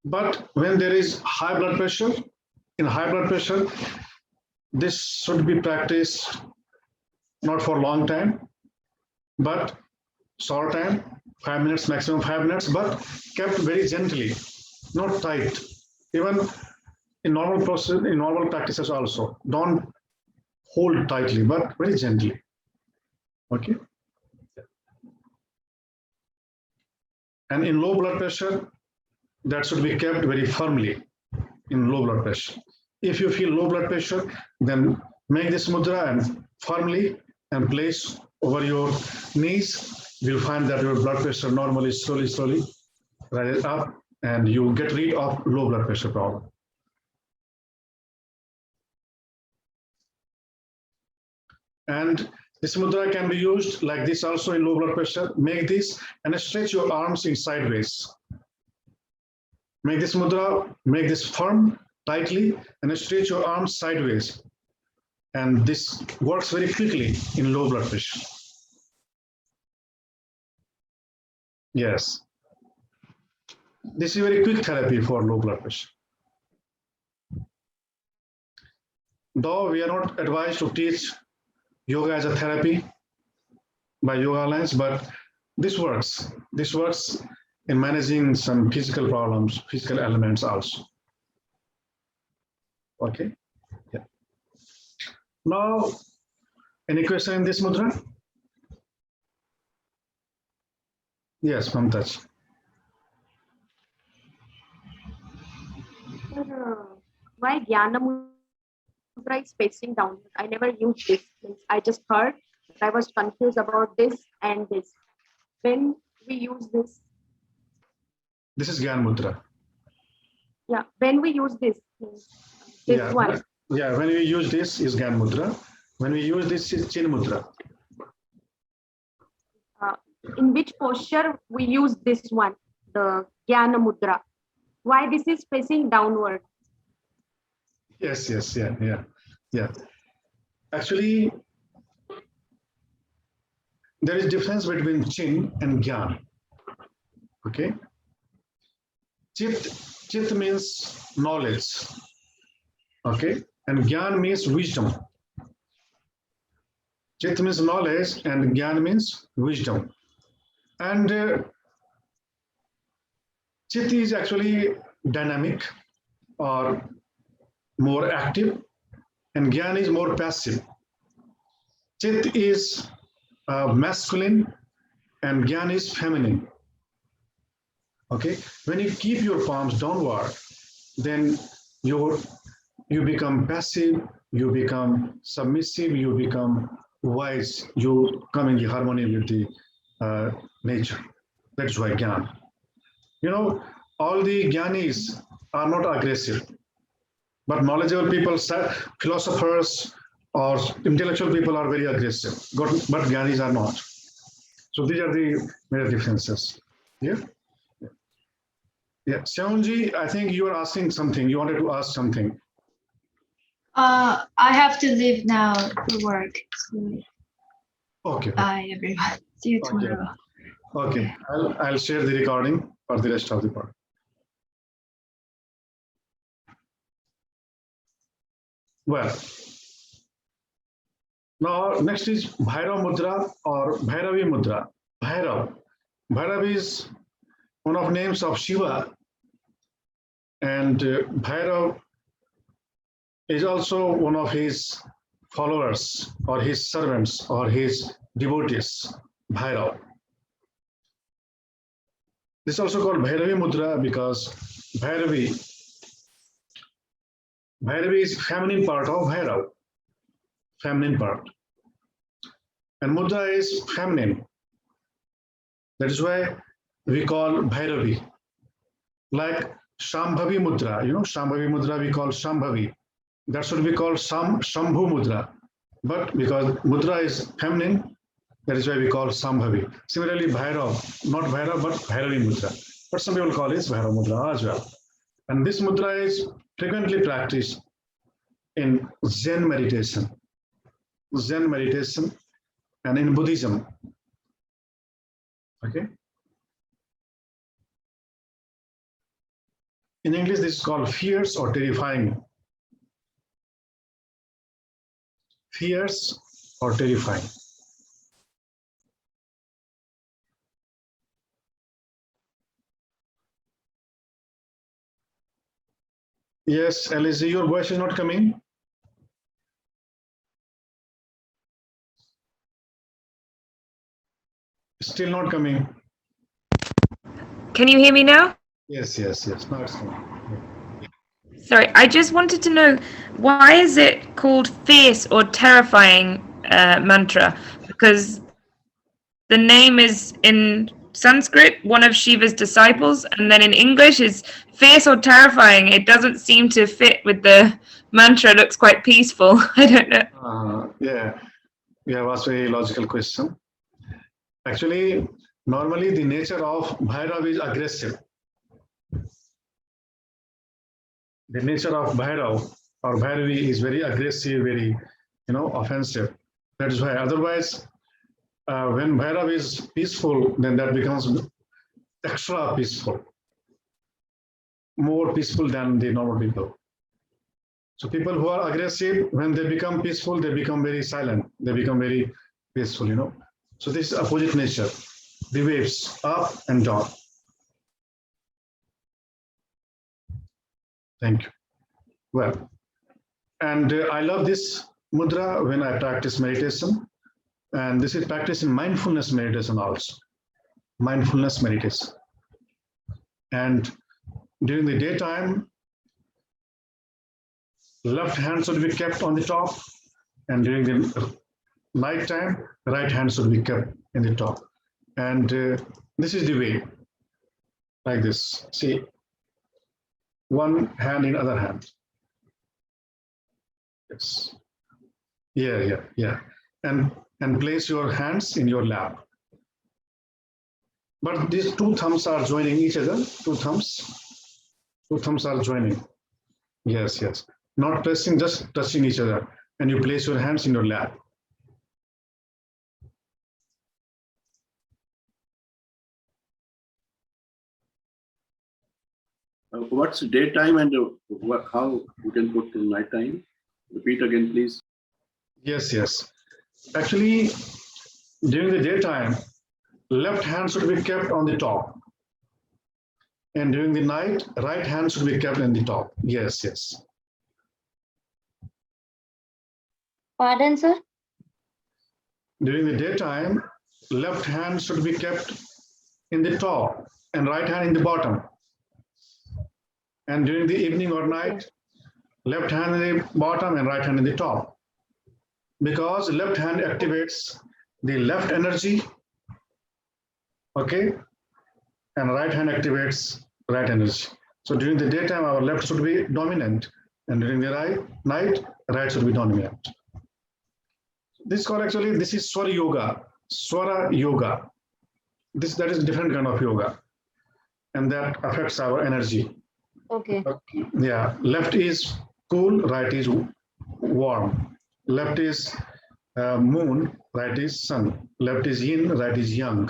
But when there is high blood pressure, in high blood pressure, this should be practiced not for long time, but short time, 5 minutes, maximum 5 minutes, but kept very gently, not tight. Even in normal process, in normal practices also, don't hold tightly, but very gently. Okay. And in low blood pressure, that should be kept very firmly in low blood pressure. If you feel low blood pressure, then make this mudra and firmly and place over your knees. You'll find that your blood pressure normally slowly rises up and you get rid of low blood pressure problem. And this mudra can be used like this also in low blood pressure. Make this and stretch your arms in sideways. Make this mudra, make this firm, tightly, and stretch your arms sideways. And this works very quickly in low blood pressure. Yes. This is very quick therapy for low blood pressure. Though we are not advised to teach yoga as a therapy by Yoga Alliance, but this works. This works in managing some physical problems, physical elements also. Okay. Yeah. Now, any question in this mudra? Yes, Mamtaj. Why Jnana Mudra is facing down? I never used this. I just heard, but I was confused about this and this. When we use this, This is Gyan Mudra. yeah, when we use this one. Yeah, when we use this is Gyan Mudra. When we use this is Chin Mudra. In which posture we use this one, the Jnana Mudra? Why this is facing downward? Yes, yeah. Actually, there is difference between Chin and Gyan. Okay. Chit means knowledge. Okay. And Gyan means wisdom. Chit means knowledge and Gyan means wisdom. And Chit is actually dynamic or more active, and Gyan is more passive. Chit is masculine and Gyan is feminine. Okay, when you keep your palms downward, then you become passive, you become submissive, you become wise, you come in harmony with the nature. That's why Gyan. You know, all the Gyanis are not aggressive, but knowledgeable people, philosophers or intellectual people are very aggressive, but Gyanis are not. So these are the major differences. Yeah. Yeah, Seonji, I think you are asking something. You wanted to ask something. I have to leave now to work. So Okay. bye, everyone. See you tomorrow. Okay. I'll share the recording for the rest of the part. Well, now next is Bhairav Mudra or Bhairavi Mudra. Bhairav is one of names of Shiva, and Bhairav is also one of his followers or his servants or his devotees, Bhairav. This is also called Bhairavi Mudra because Bhairavi is feminine part of Bhairav, feminine part. And Mudra is feminine. That is why we call Bhairavi. Like Shambhavi Mudra, you know, Shambhavi Mudra we call Shambhavi. That should be called Shambhu Mudra. But because Mudra is feminine, that is why we call Shambhavi. Similarly, Bhairav, not Bhairav, but Bhairavi Mudra. But some people call it Bhairav Mudra as well. And this Mudra is frequently practiced in Zen meditation and in Buddhism. Okay. In English, this is called fierce or terrifying. Fierce or terrifying. Yes, Alice, your voice is not coming. Still not coming. Can you hear me now? Yes. Now it's coming. Sorry, I just wanted to know, why is it called fierce or terrifying mantra? Because the name is in Sanskrit, one of Shiva's disciples, and then in English is fierce or terrifying. It doesn't seem to fit with the mantra. It looks quite peaceful. I don't know. Yeah, you have asked a very logical question. Actually, normally the nature of Bhairav is aggressive. The nature of Bhairav or Bhairavi is very aggressive, very, offensive. That is why. Otherwise, when Bhairav is peaceful, then that becomes extra peaceful, more peaceful than the normal people. So people who are aggressive, when they become peaceful, they become very silent. They become very peaceful, So this is opposite nature. The waves up and down. Thank you. Well, and I love this mudra when I practice meditation. And this is practiced in mindfulness meditation also. Mindfulness meditation. And during the daytime, left hand should be kept on the top, and during the night time, right hand should be kept in the top. And this is the way, like this. See, one hand in other hand. Yes. Yeah. And place your hands in your lap. But these two thumbs are joining each other. Two thumbs are joining. Yes. Not pressing, just touching each other. And you place your hands in your lap. What's daytime and how you can put to night time? Repeat again, please. Yes. Actually, during the daytime, left hand should be kept on the top. And during the night, right hand should be kept in the top. Yes. Pardon, sir? During the daytime, left hand should be kept in the top and right hand in the bottom. And during the evening or night, left hand in the bottom and right hand in the top. Because left hand activates the left energy, okay? And right hand activates right energy. So during the daytime, our left should be dominant, and during the night, right should be dominant. This is called, actually, this is Swara Yoga. That is a different kind of yoga, and that affects our energy. Okay. Yeah, left is cool, right is warm. Left is moon, right is sun. Left is yin, right is yang.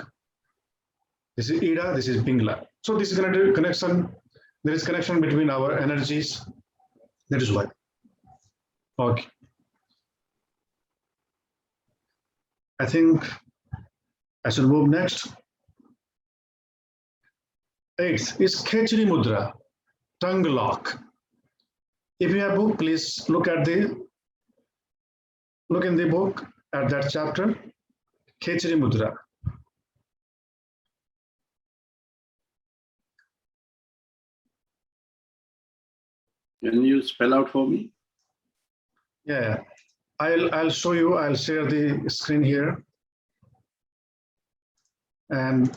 This is Ida, this is Pingla. So this is connection. There is connection between our energies. That is why. Okay. I think I should move next. 8th is Khechri Mudra, tongue lock. If you have book, please look in the book at that chapter, Khechri Mudra. Can you spell out for me? Yeah, I'll show you. I'll share the screen here. And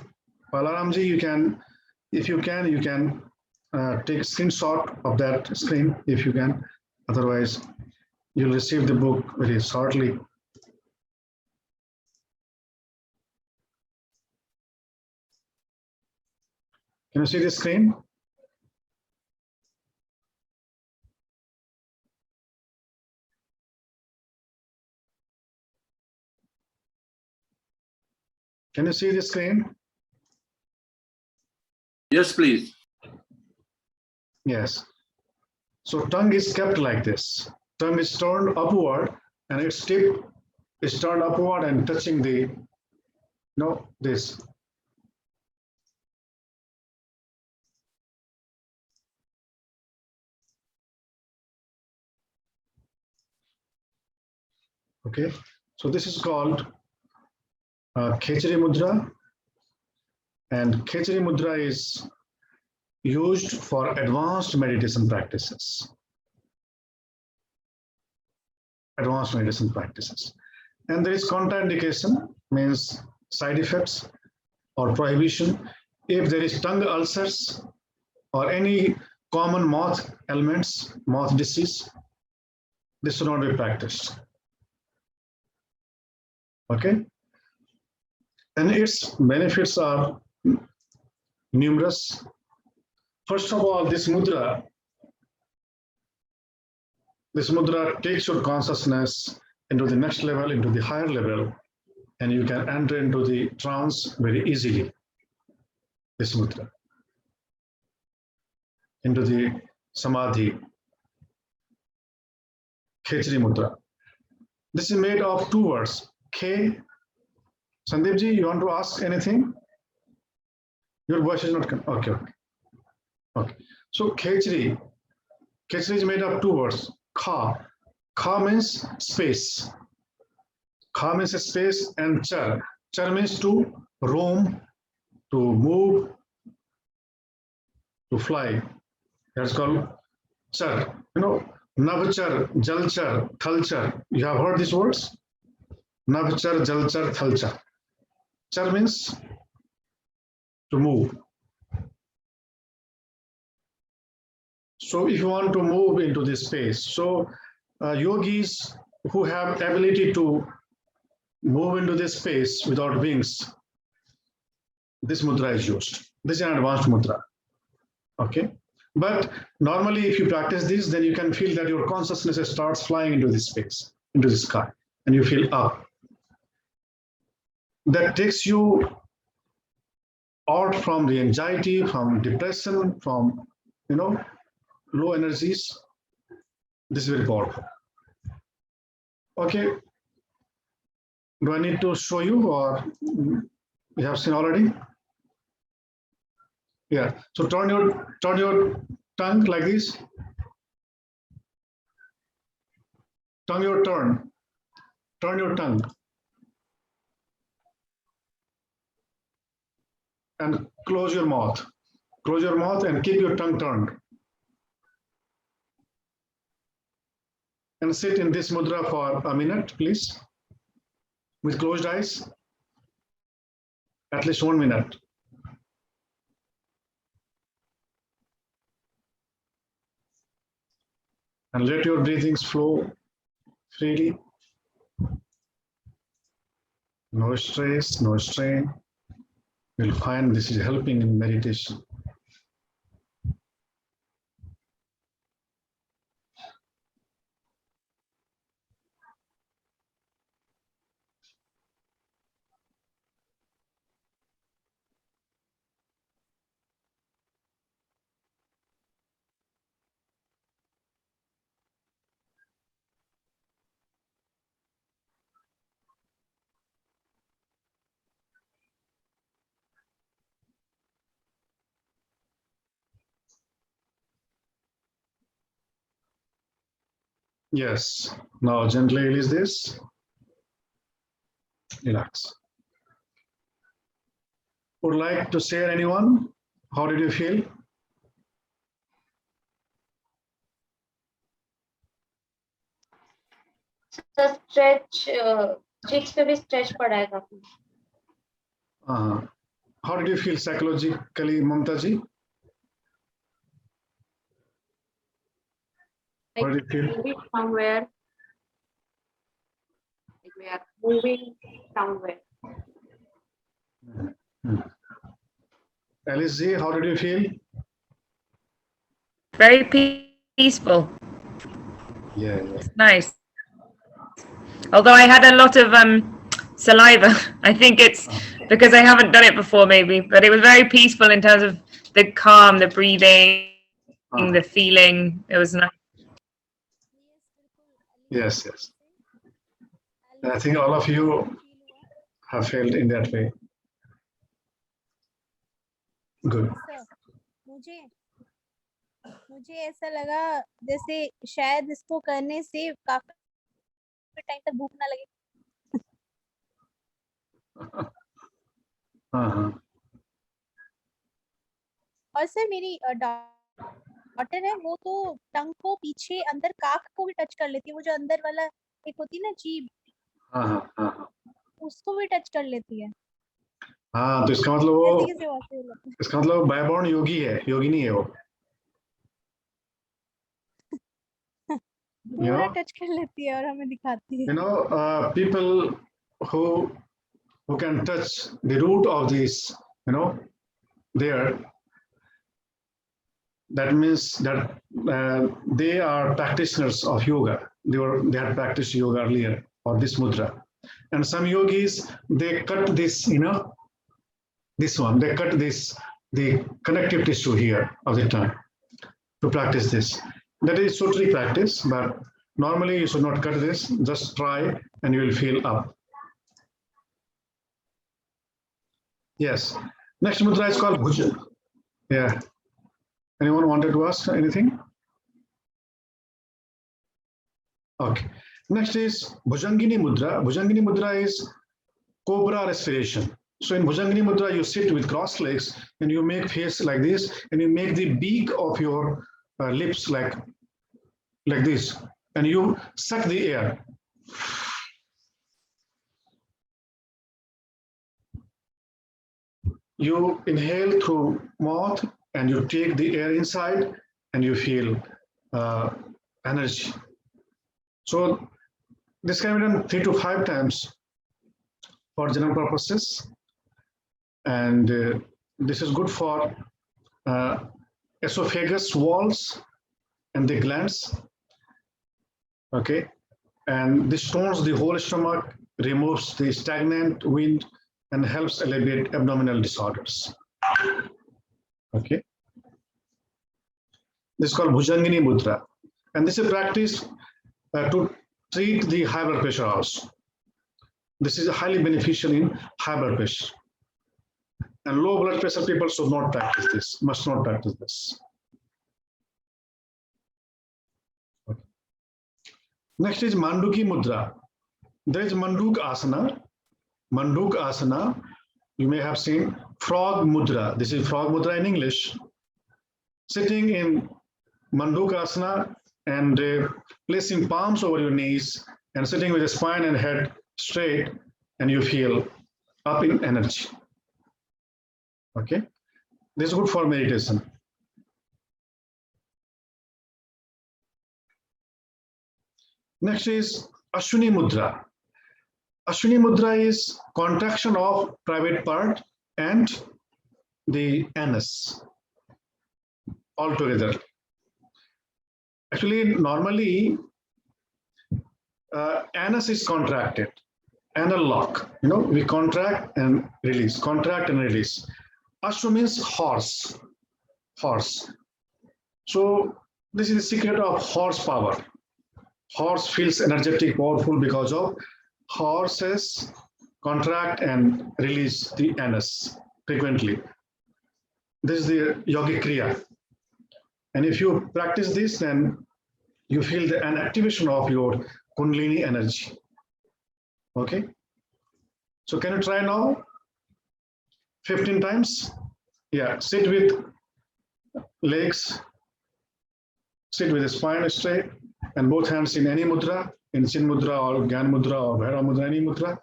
Balaramji, you can take screenshot of that screen if you can. Otherwise, you'll receive the book very shortly. Can you see the screen? Can you see the screen? Yes, please. Yes. So tongue is kept like this. Tongue is turned upward, and its tip is turned upward and touching the, this. Okay. So this is called Khechri Mudra, and Khechri Mudra is used for advanced meditation practices. Advanced meditation practices. And there is contraindication, means side effects or prohibition. If there is tongue ulcers or any common mouth ailments, mouth disease, this should not be practiced. Okay? And its benefits are numerous. First of all, this mudra takes your consciousness into the next level, into the higher level, and you can enter into the trance very easily. This mudra. Into the samadhi. Khechri mudra. This is made of two words. Khe. Sandeepji, you want to ask anything? Your voice is not coming. Okay. So Khechri is made of two words. Kha. Kha means space. Kha means a space, and char. Char means to roam, to move, to fly. That's called char. Navchar, Jalchar, Thalchar. You have heard these words? Navchar, Jalchar, Thalchar. Char means to move. So if you want to move into this space, so yogis who have ability to move into this space without wings, this mudra is used. This is an advanced mudra. Okay. But normally, if you practice this, then you can feel that your consciousness starts flying into this space, into the sky, and you feel up. That takes you out from the anxiety, from depression, from low energies. This is very powerful. Okay. Do I need to show you, or you have seen already? Yeah. So turn your tongue like this. Turn your tongue. And close your mouth. Close your mouth and keep your tongue turned. And sit in this mudra for a minute, please. With closed eyes. At least 1 minute. And let your breathings flow freely. No stress, no strain. You'll find this is helping in meditation. Yes. Now gently release this. Relax. Would like to share anyone? How did you feel? The stretch, cheeks पे भी stretch पड़ा है काफी. How did you feel psychologically, Mamta ji? How did you feel? Moving somewhere. Like we are moving somewhere. Alice ji, how did you feel? Very peaceful. Yeah. It's nice. Although I had a lot of saliva. I think it's because I haven't done it before, maybe. But it was very peaceful in terms of the calm, the breathing, the feeling. It was nice. Yes. And I think all of you have felt in that way. Good. मुझे ऐसा लगा जैसे शायद इसको करने से काफी time तक भूख ना लगे. और सर मेरी डॉटर है, वो तो टंग को पीछे अंदर काख को भी टच कर लेती है. वो जो अंदर वाला एक होती है ना जीभ, उसको भी टच कर लेती है. हाँ, तो इसका मतलब बायबॉर्न योगी है, योगिनी है वो. टच कर लेती है और हमें दिखाती है. People who can touch the root of this, there, that means that they are practitioners of yoga. They had practiced yoga earlier, or this mudra. And some yogis, they cut this, this one, they cut the connective tissue here of the tongue to practice this. That is sutri practice, but normally you should not cut this. Just try and you will feel up. Yes. Next mudra is called Bhuja. Yeah. Anyone wanted to ask anything? Okay. Next is Bhujangini Mudra. Bhujangini Mudra is cobra respiration. So in Bhujangini Mudra, you sit with crossed legs and you make face like this, and you make the beak of your lips like like this, and you suck the air. You inhale through mouth and you take the air inside and you feel energy. So this can be done 3 to 5 times for general purposes. And this is good for esophagus walls and the glands. Okay. And this tones the whole stomach, removes the stagnant wind, and helps alleviate abdominal disorders. Okay. This is called Bhujangini Mudra. And this is practiced to treat the high blood pressure also. This is highly beneficial in high blood pressure. And low blood pressure people should not practice this, must not practice this. Okay. Next is Manduki Mudra. There is Manduk Asana. Manduk Asana, you may have seen frog mudra. This is frog mudra in English. Sitting in Manduk Asana and placing palms over your knees and sitting with the spine and head straight, and you feel up in energy. Okay, this is good for meditation. Next is Ashwini Mudra. Ashwini Mudra is contraction of private part and the anus all together. Actually, normally anus is contracted, anal lock. You know, we contract and release, contract and release. Ashwa means horse, horse. So this is the secret of horsepower. Horse feels energetic, powerful because of horses contract and release the anus frequently. This is the yogic kriya. And if you practice this, then you feel an activation of your Kundalini energy. Okay. So can you try now? 15 times? Yeah, sit with legs, sit with the spine straight, and both hands in any mudra, in Chin Mudra or Gyan Mudra or Bhairava Mudra, any mudra,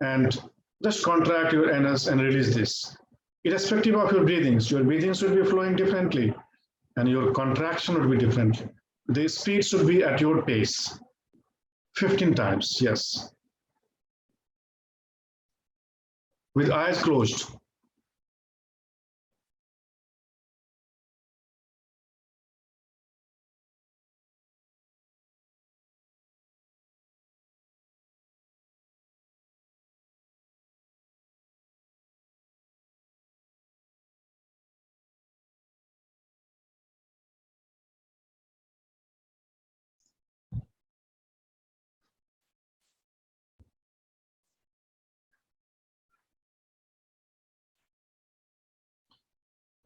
and just contract your anus and release this. Irrespective of your breathings should be flowing differently, and your contraction would be different. The speed should be at your pace. 15 times, yes. With eyes closed.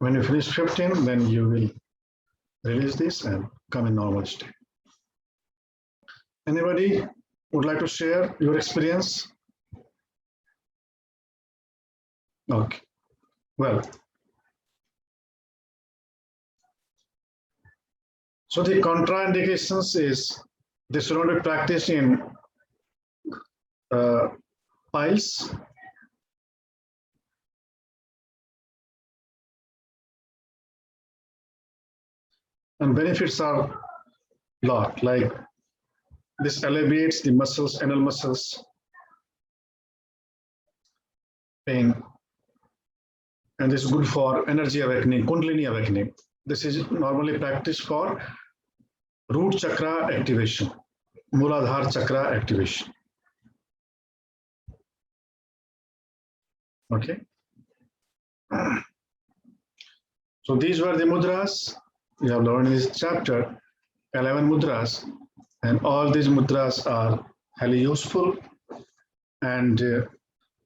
When you finish 15, then you will release this and come in normal state. Anybody would like to share your experience? Okay, well. So the contraindications is this should not be practiced in piles, and benefits are a lot, like this alleviates the muscles, anal muscles pain, and this is good for energy awakening, Kundalini awakening. This is normally practiced for root chakra activation, Mooladhara chakra activation. Okay. So these were the mudras we have learned in this chapter, 11 mudras, and all these mudras are highly useful. And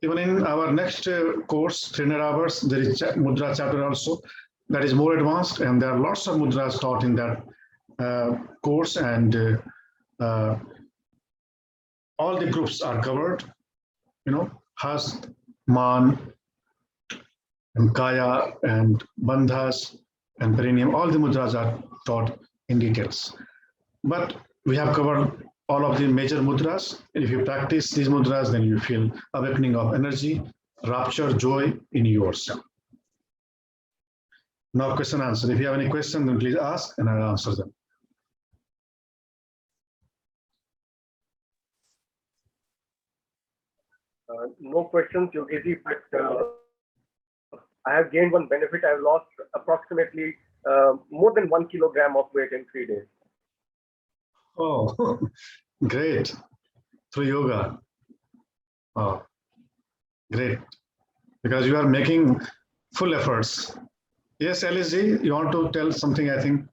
even in our next course, 300 hours, there is mudra chapter also that is more advanced, and there are lots of mudras taught in that course, and all the groups are covered, you know, Hast, Man, and Kaya, and Bandhas, and Perineum. All the mudras are taught in details. But we have covered all of the major mudras. If you practice these mudras, then you feel awakening of energy, rapture, joy in yourself. Now, question answer. If you have any question, then please ask and I'll answer them. No questions, Yogi, but I have gained one benefit. I have lost approximately more than 1 kilogram of weight in 3 days. Oh, great. Through yoga. Oh, great. Because you are making full efforts. Yes, Alice G, you want to tell something, I think?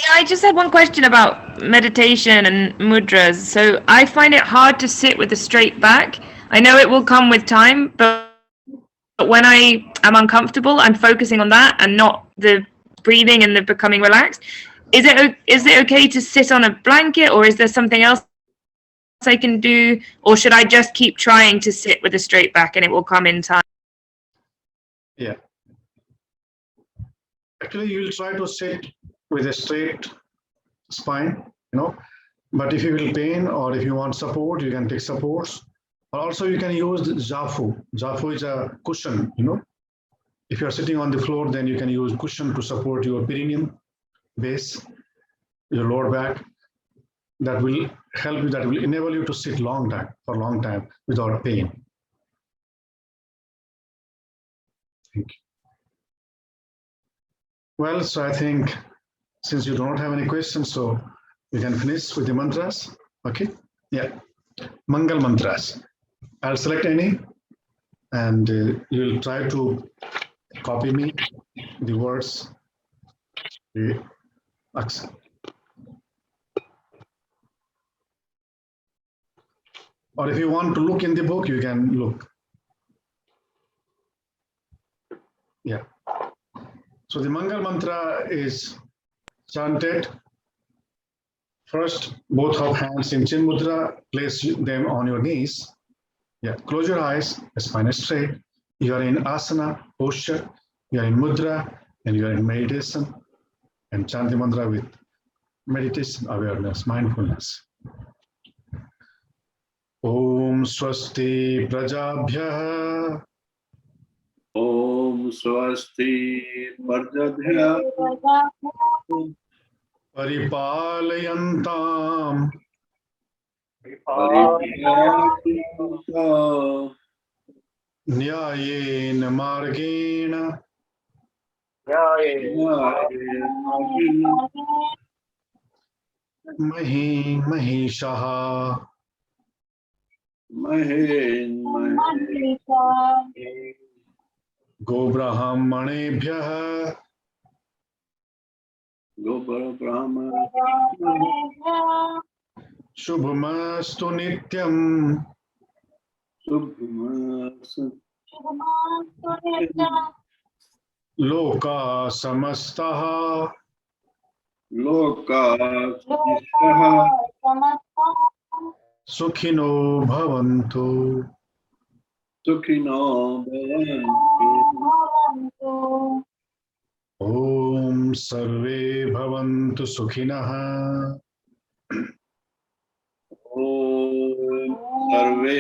Yeah, I just had one question about meditation and mudras. So I find it hard to sit with a straight back. I know it will come with time, but when I am uncomfortable, I'm focusing on that and not the breathing and the becoming relaxed. Is it okay to sit on a blanket, or is there something else I can do, or should I just keep trying to sit with a straight back and it will come in time? Yeah. Actually, you will try to sit with a straight spine, but if you will pain or if you want support, you can take supports. Also, you can use Jafu. Jafu is a cushion, If you're sitting on the floor, then you can use cushion to support your perineum, base, your lower back. That will help you, that will enable you to sit for a long time without pain. Thank you. Well, so I think since you don't have any questions, so we can finish with the mantras. Okay? Yeah. Mangal mantras. I'll select any and you'll try to copy me the words. Accept. Or if you want to look in the book, you can look. Yeah. So the Mangal mantra is chanted. First, both of hands in Chin Mudra, place them on your knees. Yeah, close your eyes, spine is straight. You are in asana posture, you are in mudra, and you are in meditation. And chant the mantra with meditation, awareness, mindfulness. Om Swasti Prajabhyah. Om Swasti Prajabhyah. Paripalayantam. Nyayena Margena. Mahin Mahishaha. Gobrahmanebhyah. Shubhamastu Nityam. Loka Samastaha. Sukhino Bhavantu. Om Sarve Bhavantu Sukhinaha. Om Sarve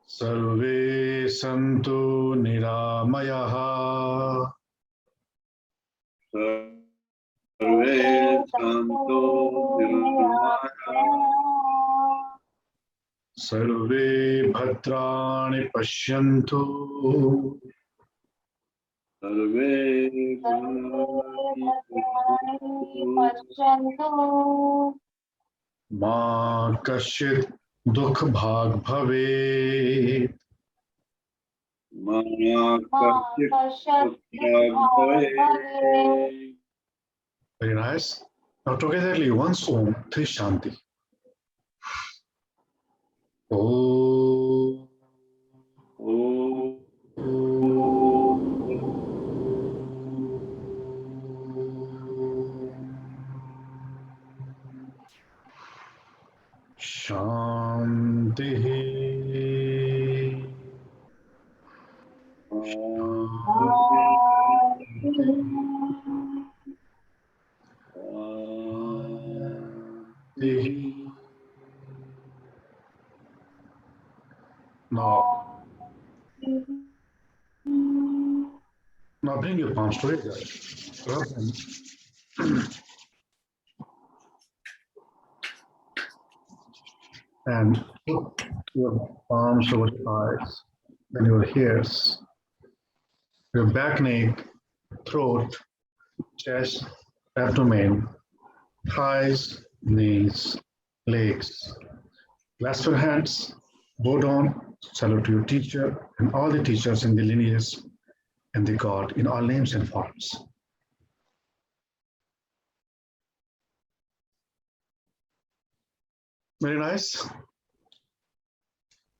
Sarve Santu Niramayaha. Sarve Santo Sarve Bhadrani Pashyantu. Sarve Ma Kashit Dukh Bhag Bhave. Very nice. Now togetherly once Om, three Shanti. Om. Shanti. Now bring your palms together. Rub them. And put your palms over your eyes, then your ears, your back, neck, throat, chest, abdomen, thighs, knees, legs. Clasp your hands, bow down, salute to your teacher and all the teachers in the lineage and the God in all names and forms. Very nice.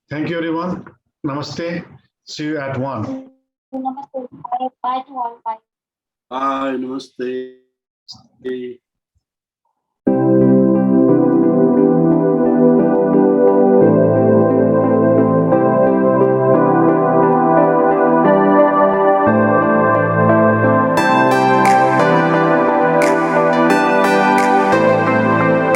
Thank you, everyone. Namaste. See you at 1. Namaste. Bye to all. Bye. Hi, namaste.